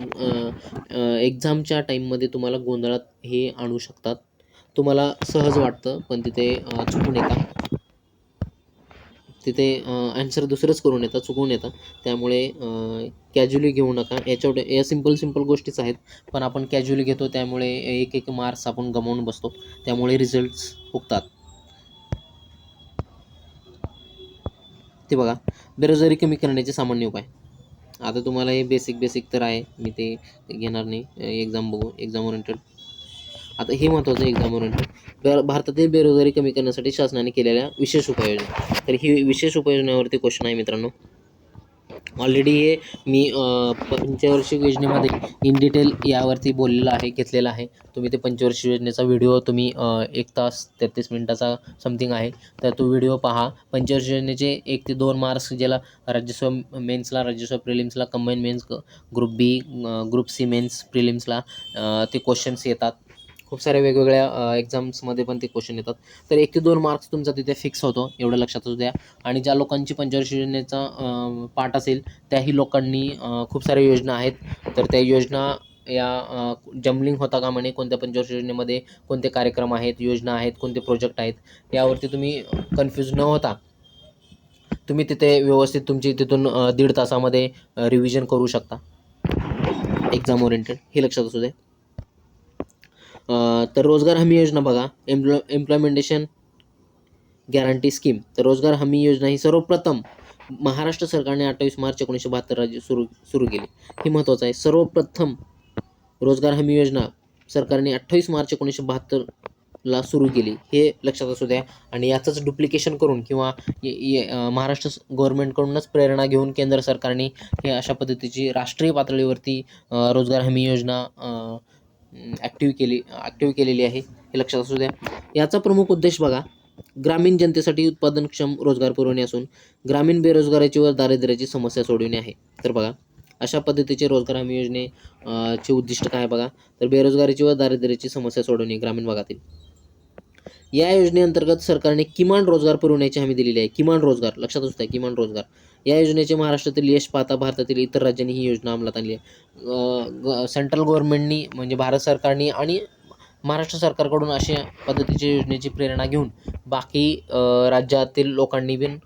एक्झामच्या टाईममध्ये तुम्हाला गोंधळात हे आणू शकतात. तुम्हाला सहज वाटतं, पण तिथे चुकून येतात. तिथे ॲन्सर दुसरंच करून येतात, चुकून येतात. त्यामुळे कॅज्युअली घेऊ नका. या सिंपल गोष्टीच आहेत, पण आपण कॅज्युअली घेतो, त्यामुळे एक मार्क्स आपण गमावून बसतो, त्यामुळे रिझल्ट्स हुकतात. ते बघा, बेरोजगारी कमी करण्याचे सामान्य उपाय. आता तुम्हाला हे बेसिक तर आहे, मी ते घेणार नाही. Exam oriented. आता हे महत्त्वाचं आहे, एक्झाम ओरिएंटेड. भारतातील बेरोजगारी कमी करण्यासाठी शासनाने केलेल्या विशेष उपाययोजना. तर ही विशेष उपाययोजनेवरती क्वेश्चन आहे मित्रांनो. ऑलरेडी हे मी पंचवार्षिक योजनेमध्ये इन डिटेल यावरती बोललेलं आहे, घेतलेलं आहे. तुम्ही ते पंचवार्षिक योजनेचा व्हिडिओ तुम्ही 1 तास 33 मिनिटाचा समथिंग आहे, तर तो व्हिडिओ पहा. पंचवार्षिक योजनेचे 1 ते 2 मार्क्स ज्याला राज्यसेवा मेन्सला, राज्यसेवा प्रिलिम्सला, कंबाईन मेन्स, ग्रुप बी, ग्रुप सी मेन्स प्रिलिम्सला ते क्वेश्चन्स येतात. खूप साऱ्या वेगवेगळ्या एक्झाम्समध्ये पण ते क्वेश्चन येतात. तर 1 ते 2 मार्क्स तुमचा तिथे फिक्स होतो, एवढं लक्षात असू द्या. आणि ज्या लोकांची पंचवार्षिक योजनेचा पाठ असेल त्याही लोकांनी खूप साऱ्या योजना आहेत, तर त्या योजना या जम्बलिंग होता कामा नये. कोणत्या पंचवार्षिक योजनेमध्ये कोणते कार्यक्रम आहेत, योजना आहेत, कोणते प्रोजेक्ट आहेत, यावरती तुम्ही कन्फ्यूज न होता तुम्ही तिथे व्यवस्थित तुमची तिथून 1.5 तासामध्ये रिव्हिजन करू शकता एक्झाम ओरिएंटेड, हे लक्षात असू दे. तर रोजगार हमी योजना बघा, इम्प्लिमेंटेशन गॅरंटी स्कीम. तर रोजगार हमी योजना ही सर्वप्रथम महाराष्ट्र सरकारने 28 मार्च 1972 रोजी सुरू केली. हे महत्त्वाचं आहे. सर्वप्रथम रोजगार हमी योजना सरकारने 28 मार्च 1972ला सुरू केली, हे लक्षात असू द्या. आणि याचंच डुप्लिकेशन करून किंवा महाराष्ट्र गव्हर्नमेंटकडूनच प्रेरणा घेऊन केंद्र सरकारने हे अशा पद्धतीची राष्ट्रीय पातळीवरती रोजगार हमी योजना ॲक्टिव्ह केलेली आहे, हे लक्षात असू द्या. याचा प्रमुख उद्देश बघा, ग्रामीण जनतेसाठी उत्पादनक्षम रोजगार पुरवणे असून ग्रामीण बेरोजगाराची व दारिद्र्याची समस्या सोडविणे आहे. तर बघा, अशा पद्धतीचे रोजगार हमी योजने चे उद्दिष्ट काय बघा, तर बेरोजगारीची व दारिद्र्याची समस्या सोडवणे ग्रामीण भागातील. या योजनेअंतर्गत सरकारने किमान रोजगार पुरवण्याची हमी दिलेली आहे. किमान रोजगार लक्षात असू द्या, किमान रोजगार. या योजनेचे महाराष्ट्रातील यश पाहता भारतातील इतर राज्यांनी ही योजना अंमलात आणली आहे. सेंट्रल गव्हर्नमेंटनी म्हणजे भारत सरकारने आणि महाराष्ट्र सरकारकडून अशा पद्धतीच्या योजनेची प्रेरणा घेऊन बाकी राज्यातील लोकांनी पण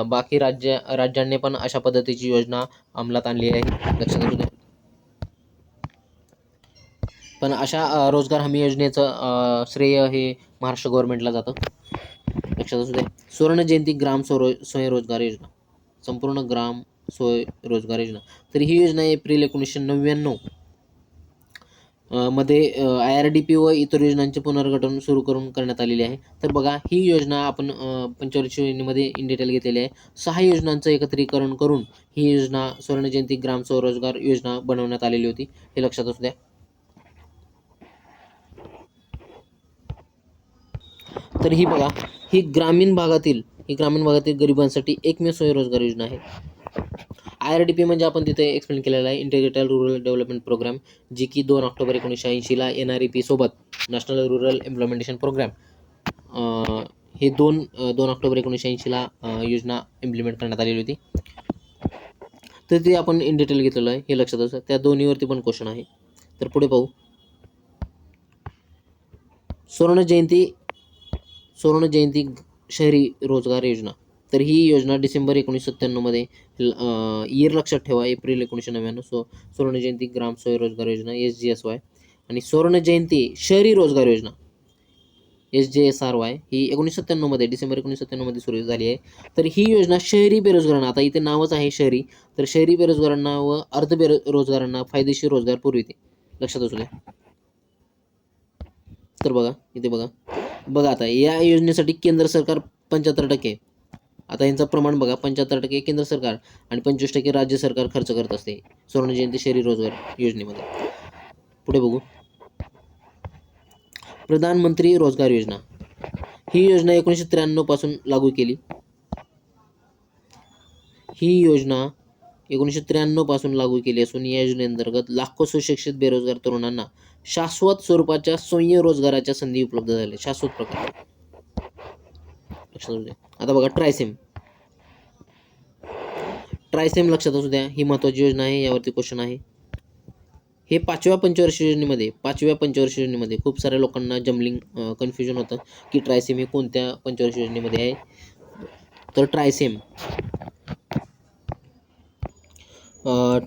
बाकी राज्यांनी पण अशा पद्धतीची योजना अंमलात आणली आहे, लक्षात असू द्या. पण अशा रोजगार हमी योजनेचं श्रेय हे महाराष्ट्र गव्हर्नमेंटला जातं, लक्षात असू द्या. स्वर्ण जयंती ग्राम स्वयंरोजगार योजना, संपूर्ण ग्राम स्वयंरोजगार योजना. तर ही योजना एप्रिल 1999 मध्ये IRDP व इतर योजनांचे पुनर्गठन सुरू करून करण्यात आलेली आहे. तर बघा, ही योजना आपण पंचवार्षिक योजनेमध्ये इन डिटेल घेतलेली आहे. 6 योजनांचं एकत्रीकरण करून ही योजना स्वर्ण जयंती ग्राम स्वरोजगार योजना बनवण्यात आलेली होती, हे लक्षात असू द्या. तर ही बघा, ही ग्रामीण भागातील गरिबांसाठी एकमेव स्वयंरोजगार योजना आहे. IRDP म्हणजे आपण तिथे एक्सप्लेन केलेला आहे, इंटिग्रेटेड रुरल डेव्हलपमेंट प्रोग्राम, जी की 2 ऑक्टोबर 1980ला NREP सोबत नॅशनल रुरल इम्प्लिमेंटेशन प्रोग्राम हे 2 ऑक्टोबर 1980ला योजना इम्प्लिमेंट करण्यात आलेली होती. तर ते आपण इन डिटेल घेतलेलं आहे, हे लक्षात असतं. त्या दोन्हीवरती पण क्वेश्चन आहे. तर पुढे पाहू, स्वर्ण जयंती शहरी रोजगार योजना. तर ही योजना डिसेंबर 1997 मध्ये इयर लक्षात ठेवा, एप्रिल 1999. स्वर्ण जयंती ग्राम स्वयंरोजगार योजना SGSY आणि स्वर्ण जयंती शहरी रोजगार योजना SJSRY ही 1997 मध्ये डिसेंबर 1997 मध्ये सुरू झाली आहे. तर ही योजना शहरी बेरोजगारांना, आता इथे नावच आहे शहरी, तर शहरी बेरोजगारांना व अर्ध बेरोजगारांना फायदेशीर रोजगार पुरविते, लक्षात असू द्या. तर बघा इथे बघा आता या योजनेसाठी केंद्र सरकार 75%, आता यांचं प्रमाण बघा, 75% केंद्र सरकार आणि 25% राज्य सरकार खर्च करत असते स्वर्ण जयंती शहरी रोजगार योजनेमध्ये. पुढे बघू, प्रधानमंत्री रोजगार योजना. ही योजना 1993 पासून लागू केली. ही योजना 1993 पासून लागू केली असून या योजनेअंतर्गत लाखो सुशिक्षित बेरोजगार तरुणांना शाश्वत स्वरूपाच्या स्वयंरोजगाराच्या संधी उपलब्ध झाल्या, शाश्वत प्रकारे, लक्षात असू द्या. आता बघा, ट्रायसेम लक्षात असू द्या, ही महत्त्वाची योजना आहे, यावरती क्वेश्चन आहे. हे 5व्या पंचवार्षिक योजनेमध्ये खूप साऱ्या लोकांना कन्फ्युजन होतं की ट्रायसेम हे कोणत्या पंचवार्षिक योजनेमध्ये आहे. तर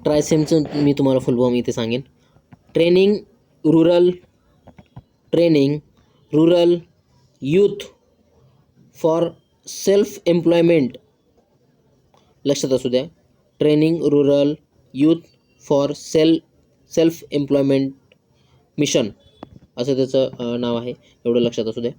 ट्रायसेमचं मी तुम्हाला फुल फॉर्म इथे सांगेन. Training rural youth for self employment, लक्षात असू द्या. Training rural youth for self employment mission असं त्याचं नाव आहे, एवढं लक्षात असू द्या.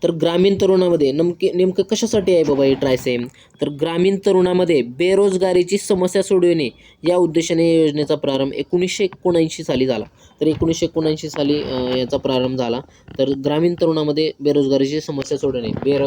तर ग्रामीण तरुणामध्ये नेमकं कशासाठी आहे बाबा हे ट्रायसेम, तर ग्रामीण तरुणामध्ये बेरोजगारीची समस्या सोडविणे या उद्देशाने या योजनेचा प्रारंभ 1979 साली झाला. तर 1979 साली याचा प्रारंभ झाला. तर ग्रामीण तरुणामध्ये बेरोजगारीची समस्या सोडवणे,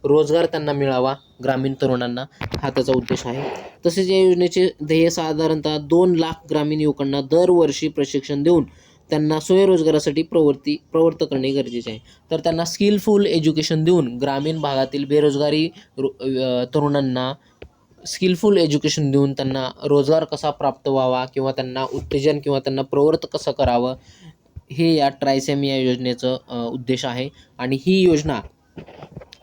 रोजगार त्यांना मिळावा ग्रामीण तरुणांना, हा त्याचा उद्देश आहे. तसेच या योजनेचे ध्येय साधारणतः 2 लाख ग्रामीण युवकांना दरवर्षी प्रशिक्षण देऊन त्यांना स्वयंरोजगारासाठी प्रवृत्त करणे गरजेचे आहे. तर त्यांना स्किलफुल एज्युकेशन देऊन ग्रामीण भागातील बेरोजगारी तरुणांना स्किलफुल एज्युकेशन देऊन त्यांना रोजगार कसा प्राप्त व्हावा किंवा त्यांना उत्तेजन किंवा त्यांना प्रवृत्त कसं करावं, हे या ट्रायसेम या योजनेचं उद्देश आहे. आणि ही योजना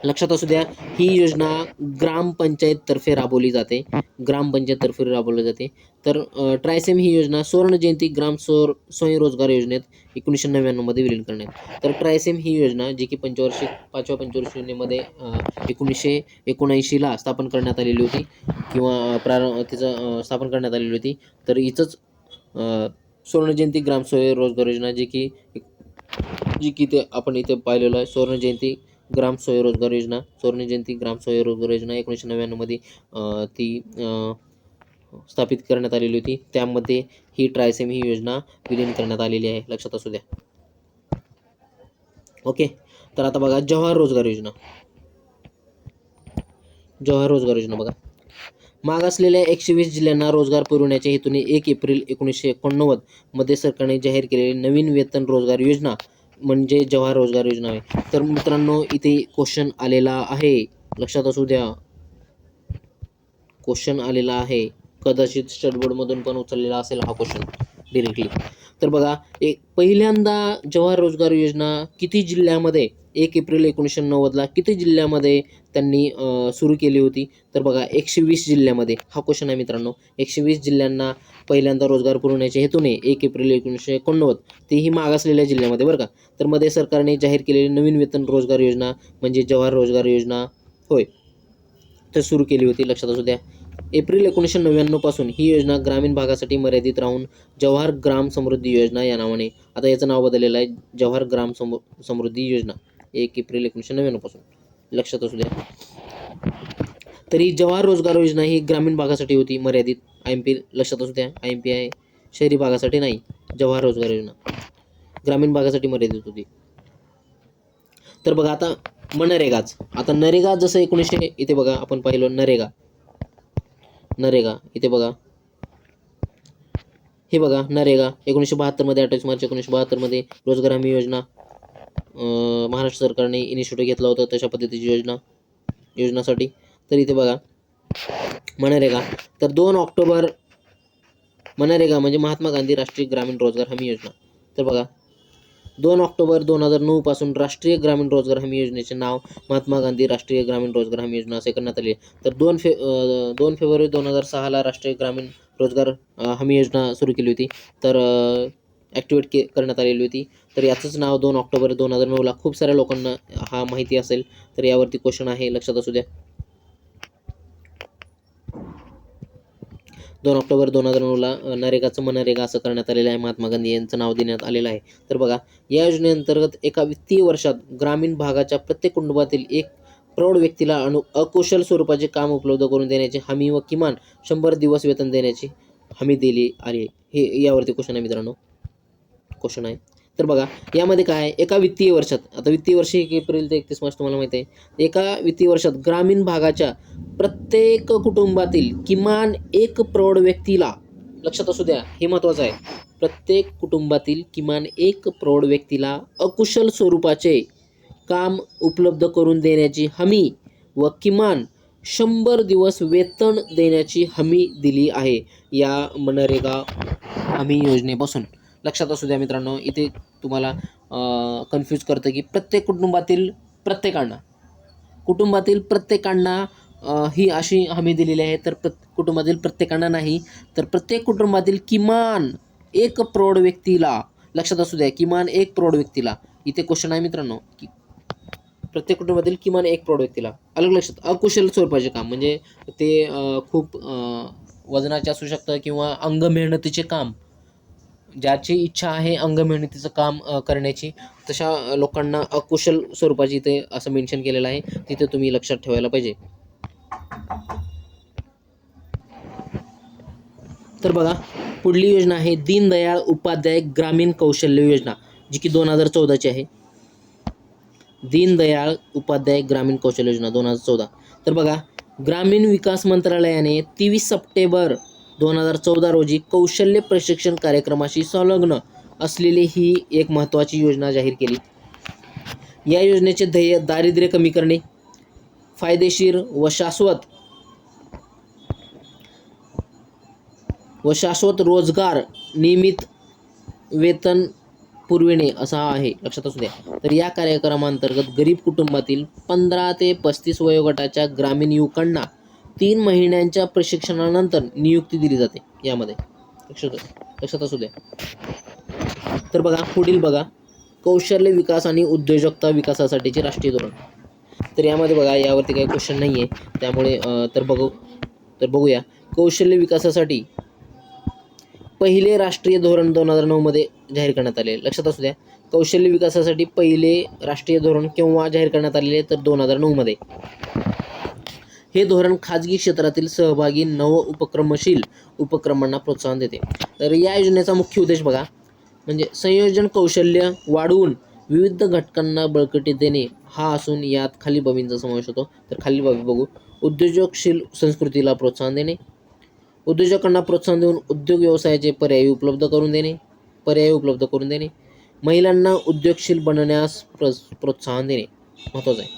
लक्षात असू द्या, ही योजना ग्रामपंचायततर्फे राबवली जाते. ग्रामपंचायततर्फे राबवली जाते. तर ट्रायसेम ही योजना स्वर्ण जयंती स्वयंरोजगार योजनेत 1999 मध्ये विलीन करण्यात. तर ट्रायसेम ही योजना जी की पाचव्या पंचवार्षिक योजनेमध्ये 1979ला स्थापन करण्यात आलेली होती किंवा तिचं स्थापन करण्यात आलेली होती. तर हिचंच स्वर्ण जयंती स्वयंरोजगार योजना जी की ते आपण इथे पाहिलेलं आहे. स्वर्ण जयंती स्वयंरोजगार योजना 1999 मध्ये ती स्थापित करण्यात आलेली होती. त्यामध्ये ही ट्रायसेम ही योजना विलीन करण्यात आलेली आहे, लक्षात असू द्या. ओके. तर आता बघा जवाहर रोजगार योजना बघा. मागासलेल्या 120 जिल्ह्यांना रोजगार पुरवण्याच्या हेतूने 1 एप्रिल 1989 मध्ये सरकारने जाहीर केलेली नवीन वेतन रोजगार योजना म्हणजे जवाहर रोजगार योजना आहे. तर मित्रांनो, इथे क्वेश्चन आलेला आहे, लक्षात असू द्या. क्वेश्चन आलेला आहे, कदाचित स्टेट बोर्डमधून पण उचललेला असेल हा क्वेश्चन डिरेक्टली. तर बघा, पहिल्यांदा जवाहर रोजगार योजना किती जिल्ह्यामध्ये 1 एप्रिल 1990ला किती जिल्ह्यामध्ये त्यांनी सुरू केली होती? तर बघा 120 जिल्ह्यामध्ये. हा क्वेश्चन आहे मित्रांनो. 120 जिल्ह्यांना पहिल्यांदा रोजगार पुरवण्याच्या हेतूने 1 एप्रिल 1989, तेही मागासलेल्या जिल्ह्यामध्ये बरं का. तर मध्ये सरकारने जाहीर केलेली नवीन वेतन रोजगार योजना म्हणजे जवाहर रोजगार योजना होय, तर सुरू केली होती, लक्षात असू द्या. एप्रिल 1999 पासून ही योजना ग्रामीण भागासाठी मर्यादित राहून जवाहर ग्राम समृद्धी योजना या नावाने, आता याचं नाव बदललेलं आहे, जवाहर ग्राम समृद्धी योजना 1 एप्रिल 1999 पासून, लक्षात असू द्या. तर ही जवाहर रोजगार योजना ही ग्रामीण भागासाठी होती मर्यादित. IMP लक्षात असू द्या, IMP आहे, शहरी भागासाठी नाही. जवाहर रोजगार योजना ग्रामीण भागासाठी मर्यादित होती. तर बघा आता आता नरेगा जसं 1900 इथे बघा आपण पाहिलं नरेगा इथे बघा, हे बघा नरेगा 1972 मध्ये 28 मार्च 1972 मध्ये रोजगार हमी योजना महाराष्ट्र सरकारने इनिशिएटिव्ह घेतला होता तशा पद्धतीची योजनासाठी. तर इथे बघा मनरेगा, तर 2 ऑक्टोबर मनरेगा म्हणजे महात्मा गांधी राष्ट्रीय ग्रामीण रोजगार हमी योजना. तर बघा 2 ऑक्टोबर 2009 पासून राष्ट्रीय ग्रामीण रोजगार हमी योजनेचे नाव महात्मा गांधी राष्ट्रीय ग्रामीण रोजगार हमी योजना असे करण्यात आले. तर 2 फेब्रुवारी 2006ला राष्ट्रीय ग्रामीण रोजगार हमी योजना सुरू केली होती, तर ॲक्टिवेट करण्यात आलेली होती. तर याचंच नाव 2 ऑक्टोबर 2009ला, खूप साऱ्या लोकांना हा माहिती असेल, तर यावरती क्वेश्चन आहे, लक्षात असू द्या. 2 ऑक्टोबर 2009ला नरेगाचं मनरेगा असं करण्यात आलेलं आहे, महात्मा गांधी यांचं नाव देण्यात आलेलं आहे. तर बघा या योजनेअंतर्गत एका वित्तीय वर्षात ग्रामीण भागाच्या प्रत्येक कुटुंबातील एक प्रौढ व्यक्तीला अकुशल स्वरूपाचे काम उपलब्ध करून देण्याची हमी व किमान 100 दिवस वेतन देण्याची हमी दिली आहे. हे यावरती क्वेश्चन आहे मित्रांनो, क्वेश्चन आहे. तर बघा यामध्ये काय आहे, एका वित्तीय वर्षात, आता वित्तीय वर्ष 1 एप्रिल ते 31 मार्च तुम्हाला माहिती आहे, एका वित्तीय वर्षात ग्रामीण भागाच्या प्रत्येक कुटुंबातील किमान एक प्रौढ व्यक्तीला, लक्षात असू द्या हे महत्त्वाचं आहे, प्रत्येक कुटुंबातील किमान एक प्रौढ व्यक्तीला अकुशल स्वरूपाचे काम उपलब्ध करून देण्याची हमी व किमान 100 दिवस वेतन देण्याची हमी दिली आहे या मनरेगा हमी योजनेपासून. लक्षात असू द्या मित्रांनो, इथे तुम्हाला कन्फ्यूज करतं की प्रत्येक कुटुंबातील प्रत्येकांना ही अशी हमी दिलेली आहे, तर कुटुंबातील प्रत्येकांना नाही, तर प्रत्येक कुटुंबातील किमान एक प्रौढ व्यक्तीला, लक्षात असू द्या किमान एक प्रौढ व्यक्तीला. इथे क्वेश्चन आहे मित्रांनो की प्रत्येक कुटुंबातील किमान एक प्रौढ व्यक्तीला, अलग लक्षात, अकुशल स्वरूपाचे काम म्हणजे ते खूप वजनाचे असू शकतं किंवा अंग मेहनतीचे काम, ज्याची इच्छा आहे अंग मेहनतीचं काम करण्याची, तशा लोकांना अकुशल स्वरूपाची इथे असं मेन्शन केलेलं आहे, तिथे तुम्ही लक्षात ठेवायला पाहिजे. तर बघा पुढली योजना आहे दीनदयाळ उपाध्याय ग्रामीण कौशल्य योजना, जी की 2014ची आहे. दीनदयाळ उपाध्याय ग्रामीण कौशल्य योजना 2014. तर बघा ग्रामीण विकास मंत्रालयाने 23 सप्टेंबर 2014 रोजी कौशल्य प्रशिक्षण कार्यक्रमाशी संलग्न असलेली ही एक महत्त्वाची योजना जाहीर केली. या योजनेचे ध्येय दारिद्र्य कमी करणे, फायदेशीर व शाश्वत रोजगार, नियमित वेतन पुरविणे असा आहे, लक्षात असू द्या. तर या कार्यक्रमांतर्गत गरीब कुटुंबातील 15 ते 35 वयोगटाच्या ग्रामीण युवकांना 3 महिन्यांच्या प्रशिक्षणानंतर नियुक्ती दिली जाते यामध्ये, लक्षात असू द्या. तर बघा पुढील बघा, कौशल्य विकास आणि उद्योजकता विकासासाठीचे राष्ट्रीय धोरण. तर यामध्ये बघा यावरती काही क्वेश्चन नाही आहे, त्यामुळे बघूया. कौशल्य विकासासाठी पहिले राष्ट्रीय धोरण 2009 मध्ये जाहीर करण्यात आले, लक्षात असू द्या. कौशल्य विकासासाठी पहिले राष्ट्रीय धोरण केव्हा जाहीर करण्यात आलेले, तर 2009 मध्ये. हे धोरण खाजगी क्षेत्रातील सहभागी नव उपक्रमशील उपक्रमांना प्रोत्साहन देते. तर या योजनेचा मुख्य उद्देश बघा, म्हणजे संयोजन कौशल्य वाढवून विविध घटकांना बळकटी देणे हा असून यात खाली बाबींचा समावेश होतो. तर खाली बाबी बघू. उद्योजकशील संस्कृतीला प्रोत्साहन देणे, उद्योजकांना प्रोत्साहन देऊन उद्योग व्यवसायाचे पर्याय उपलब्ध करून देणे, महिलांना उद्योगशील बनण्यास प्रोत्साहन देणे महत्त्वाचं आहे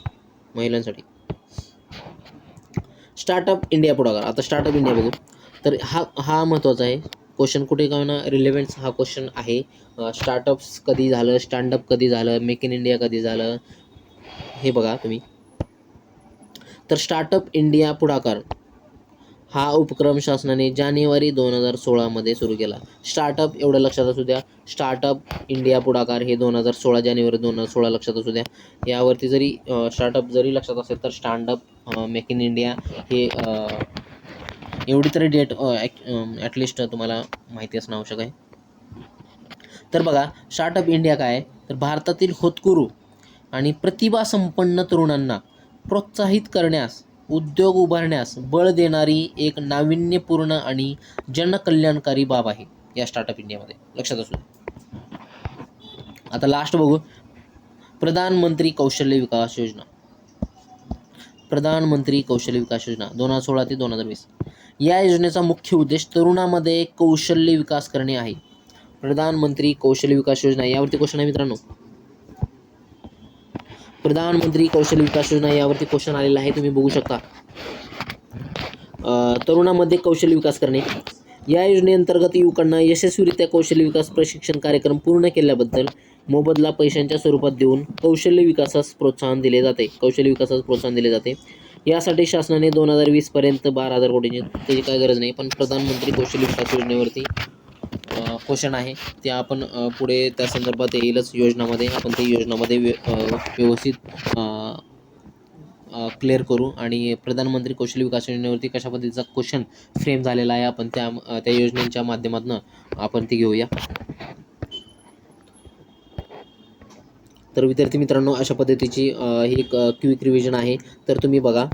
महिलांसाठी. स्टार्टअप इंडिया पुढाकार. आता स्टार्टअप इंडिया बघू. तर हा महत्त्वाचा आहे क्वेश्चन, कुठे का ना रिलेव्हन्स हा क्वेश्चन आहे. स्टार्टअप्स कधी झालं, स्टँडअप कधी झालं, मेक इन इंडिया कधी झालं, हे बघा तुम्ही. तर स्टार्टअप इंडिया पुढाकार हा उपक्रम शासनाने जानेवारी 2016 मध्ये सुरू केला. स्टार्टअप एवढं लक्षात असू द्या. स्टार्टअप इंडिया पुढाकार हे 2016 जानेवारी 2016 लक्षात असू द्या. यावरती जरी स्टार्टअप जरी लक्षात असेल तर स्टँडअप मेक इन इंडिया हे एवढी तरी डेट ॲटलिस्ट तुम्हाला माहिती असणं आवश्यक आहे. तर बघा स्टार्टअप इंडिया काय आहे, तर भारतातील होतकरू आणि प्रतिभासंपन्न तरुणांना प्रोत्साहित करण्यास, उद्योग उभारण्यास बळ देणारी एक नाविन्यपूर्ण आणि जनकल्याणकारी बाब आहे या स्टार्टअप इंडियामध्ये, लक्षात असू द्या. आता लास्ट बघू. प्रधानमंत्री कौशल्य विकास योजना. प्रधानमंत्री कौशल्य विकास योजना 2016 ते 2020. या योजनेचा मुख्य उद्देश तरुणामध्ये कौशल्य विकास करणे आहे. प्रधानमंत्री कौशल्य विकास योजना यावरती क्वेश्चन आहे मित्रांनो. प्रधानमंत्री कौशल्य विकास योजना यावरती क्वेश्चन आलेला आहे, तुम्ही बघू शकता. तरुणामध्ये कौशल्य विकास करणे. या योजनेअंतर्गत युवकांना यशस्वीरित्या कौशल्य विकास प्रशिक्षण कार्यक्रम पूर्ण केल्याबद्दल मोबदला पैशांच्या स्वरूपात देऊन कौशल्य विकासास प्रोत्साहन दिले जाते. यासाठी शासनाने 2020 पर्यंत 12,000 कोटींची, त्याची काय गरज नाही, पण प्रधानमंत्री कौशल्य विकास योजनेवरती क्वेश्चन आहे ते आपण पुढे त्या संदर्भात येईलच योजनामध्ये. आपण ते योजनामध्ये व्यवस्थित क्लिअर करू. आणि प्रधानमंत्री कौशल्य विकास योजनेवरती कशा पद्धतीचा क्वेश्चन फ्रेम झालेला आहे आपण त्या योजनेच्या माध्यमातून आपण ते घेऊया. तर विद्यार्थी मित्रांनो अशा पद्धतीची ही एक क्विक रिव्हिजन आहे. तर तुम्ही बघा.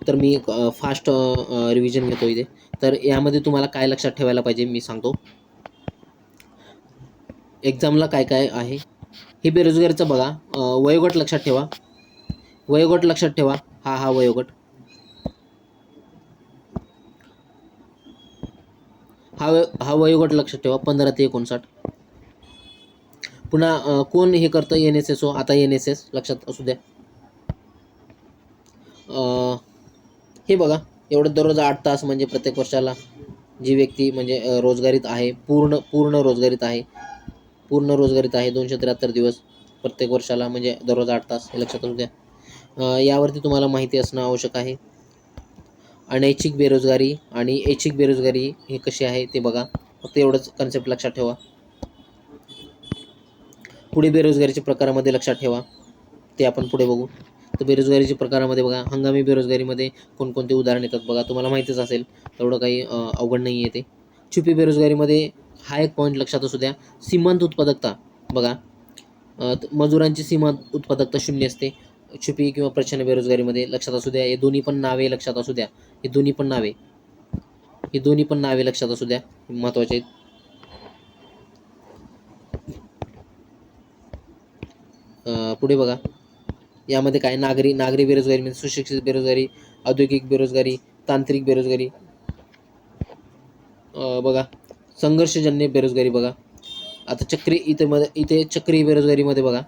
तर मी फास्ट रिव्हिजन घेतो इथे. तर यामध्ये तुम्हाला काय लक्षात ठेवायला पाहिजे मी सांगतो. एक्झामला काय काय आहे हे बेरोजगारीचं बघा. वयोगट लक्षात ठेवा. हा वयोगट. हा वयोगट लक्षात ठेवा 15 ते 59. पुन्हा कोण हे करतं, NSS. आता NSS लक्षात असू द्या. हे बघा एवढं दररोज 8 तास, म्हणजे प्रत्येक वर्षाला जी व्यक्ती म्हणजे रोजगारीत आहे, पूर्ण रोजगारीत आहे 273 दिवस प्रत्येक वर्षाला, म्हणजे दररोज 8 तास, हे लक्षात असू द्या. यावरती तुम्हाला माहिती असणं आवश्यक आहे. अनैच्छिक बेरोजगारी आणि ऐच्छिक बेरोजगारी हे कशी आहे ते बघा. फक्त एवढंच कन्सेप्ट लक्षात ठेवा. पुढे बेरोजगारीच्या प्रकारामध्ये लक्षात ठेवा, ते आपण पुढे बघू. तर बेरोजगारीच्या प्रकारामध्ये बघा, हंगामी बेरोजगारीमध्ये कोणकोणते उदाहरण येतात बघा, तुम्हाला माहितीच असेल, तेवढं काही अवघड नाही आहे ते. छुपी बेरोजगारीमध्ये हा एक पॉईंट लक्षात असू द्या. सीमांत उत्पादकता बघा, मजुरांची सीमांत उत्पादकता 0 असते छुपी किंवा प्रच्छन्न बेरोजगारीमध्ये, लक्षात असू द्या. हे दोन्ही पण नावे लक्षात असू द्या. हे दोन्ही पण नावे लक्षात असू द्या, महत्त्वाचे आहेत. पुढे बघा. यामध्ये काय नागरी बेरोजगारी म्हणजे सुशिक्षित बेरोजगारी, औद्योगिक बेरोजगारी, तांत्रिक बेरोजगारी, बघा संघर्षजन्य बेरोजगारी बघा. आता इथे चक्री बेरोजगारीमध्ये बघा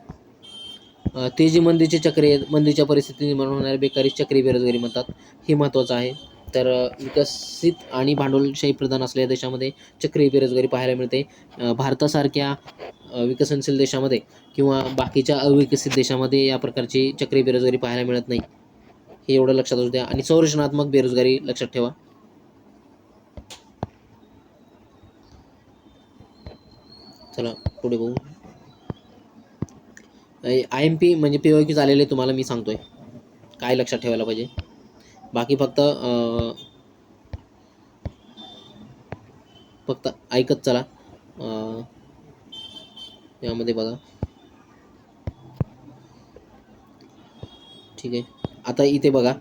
ते जी मंदीचे चक्रे आहेत, मंदीच्या परिस्थितीत निर्माण होणाऱ्या बेकारी चक्री बेरोजगारी म्हणतात. हे महत्त्वाचं आहे. तर विकसित आणि भांडवलशाही प्रधान असलेल्या देशामध्ये चक्री बेरोजगारी पाहायला मिळते. भारतासारख्या विकसनशील देशामध्ये किंवा बाकीच्या अविकसित देशामध्ये या प्रकारची चक्री बेरोजगारी पाहायला मिळत नाही. हे एवढं लक्षात असू द्या. आणि संरचनात्मक बेरोजगारी लक्षात ठेवा. चला पुढे बघू. IMP म्हणजे PYQ झालेले तुम्हाला मी सांगतोय काय लक्षात ठेवायला पाहिजे. बाकी फक्त ऐकत चला. यामध्ये बघा ठीक आहे. आता इथे बघा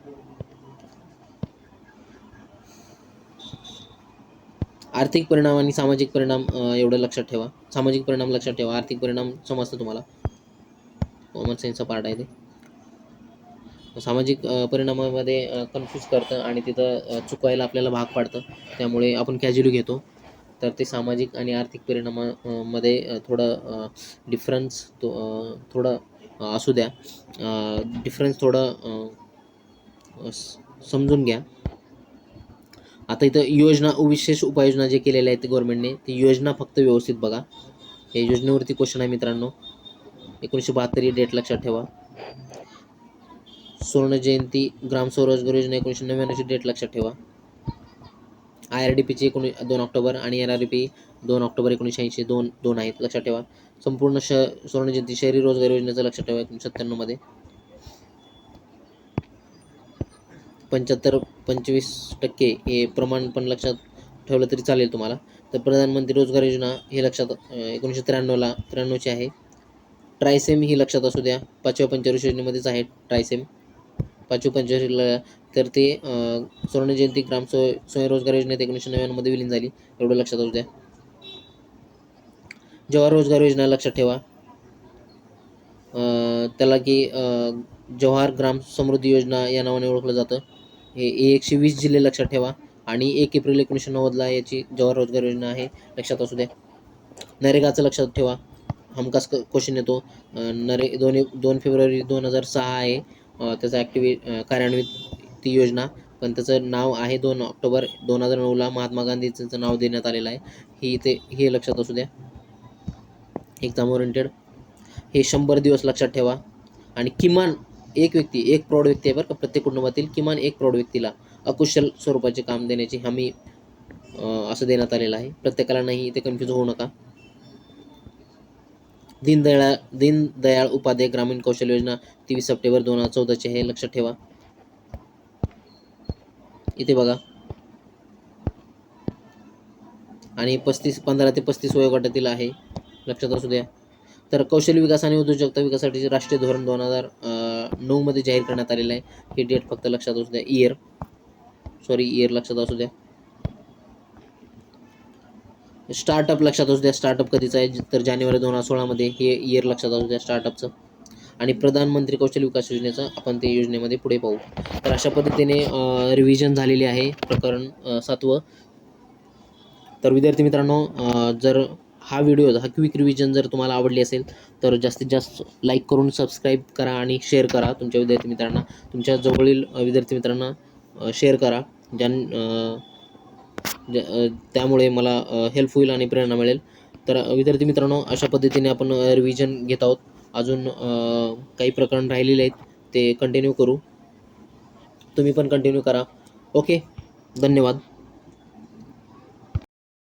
आर्थिक परिणाम आणि सामाजिक परिणाम एवढं लक्षात ठेवा. सामाजिक परिणाम लक्षात ठेवा. आर्थिक परिणाम समजतं तुम्हाला, कॉमन सेन्सचा पार्ट आहे ते. सामाजिक परिणामामध्ये कन्फ्यूज करतं आणि तिथं चुकायला आपल्याला भाग पाडतं, त्यामुळे आपण कॅज्युअली घेतो. तर ते सामाजिक आणि आर्थिक परिणामामध्ये थोडं डिफरन्स थोडं असू द्या. डिफरन्स थोडं समजून घ्या. आता इथं योजना विशेष उपाययोजना जे केलेल्या आहेत गव्हर्नमेंटने, ती योजना फक्त व्यवस्थित बघा. हे योजनेवरती क्वेश्चन आहे मित्रांनो. 1972 ही डेट लक्षात ठेवा. स्वर्ण जयंती ग्राम स्वरोजगार योजना 1999ची डेट लक्षात ठेवा. IRDPची 2 ऑक्टोबर आणि NRDP 2 ऑक्टोबर 1980 दोन आहेत लक्षात ठेवा. संपूर्ण स्वर्ण जयंती शहरी रोजगार योजनेचं लक्षात ठेवा 1997 मध्ये. 25% हे प्रमाण पण लक्षात ठेवलं तरी चालेल तुम्हाला. तर प्रधानमंत्री रोजगार योजना हे लक्षात 1993ची आहे. ट्रायसेम ही लक्षात असू द्या. 5व्या पंचवर्षीय योजनेमध्येच आहे ट्रायसेम. 5व्या पंचवर्षीय तर ते स्वर्ण जयंती ग्राम स्वयंरोजगार योजनेत 1999 मध्ये विलीन झाली, एवढं लक्षात असू द्या. जवाहर रोजगार योजना लक्षात ठेवा. त्याला की जवाहर ग्राम समृद्धी योजना या नावाने ओळखलं जातं. हे 120 जिल्हे लक्षात ठेवा. आणि 1 एप्रिल 1990ला याची जवाहर रोजगार योजना आहे, लक्षात असू द्या. नरेगाचं लक्षात ठेवा. हमखास क्वेश्चन येतो. 2 फेब्रुवारी 2006 आहे त्याचा कार्यान्वित ती योजना, पण त्याचं नाव आहे 2 ऑक्टोबर 2009ला महात्मा गांधीचं नाव देण्यात आलेलं आहे. हे लक्षात असू द्या. Exam oriented. हे 100 दिवस लक्षात ठेवा. आणि किमान एक प्रौढ व्यक्ती आहे बरं का, प्रत्येक कुटुंबातील किमान एक प्रौढ व्यक्तीला अकुशल स्वरूपाचे काम देण्याची हमी असं देण्यात आलेलं आहे. प्रत्येकाला नाही, इथे कन्फ्यूज होऊ नका. दीनदयाळ उपाध्याय ग्रामीण कौशल्य योजना 23 सप्टेंबर 2014 हे लक्षात ठेवा. इथे बघा. आणि 15 ते 35 वयोगटातील आहे, लक्षात असू द्या. तर कौशल्य विकास आणि उद्योजकता विकासासाठी राष्ट्रीय धोरण 2009 मध्ये जाहीर करण्यात आलेलं आहे. ही डेट फक्त लक्षात असू द्या. इयर लक्षात असू द्या. स्टार्टअप लक्षात असू द्या. स्टार्टअप कधीचं आहे तर जानेवारी 2016 मध्ये. हे इयर लक्षात असू द्या स्टार्टअपचं. आणि प्रधानमंत्री कौशल्य विकास योजनेचं आपण ते योजनेमध्ये पुढे पाहू. तर अशा पद्धतीने रिव्हिजन झालेली आहे प्रकरण 7वं. तर विद्यार्थी मित्रांनो, जर हा क्विक रिव्हिजन जर तुम्हाला आवडली असेल तर जास्तीत जास्त लाईक करून सबस्क्राईब करा आणि शेअर करा तुमच्या विद्यार्थी मित्रांना. तुमच्या जवळील विद्यार्थी मित्रांना शेअर करा, त्यामुळे मला हेल्प होईल आणि प्रेरणा मिळेल. तर विद्यार्थी मित्रांनो, अशा पद्धतीने आपण रिव्हिजन घेत आहोत. अजून काही प्रकरण राहिलेले आहेत, ते कंटिन्यू करू. तुम्ही पण कंटिन्यू करा. ओके, धन्यवाद.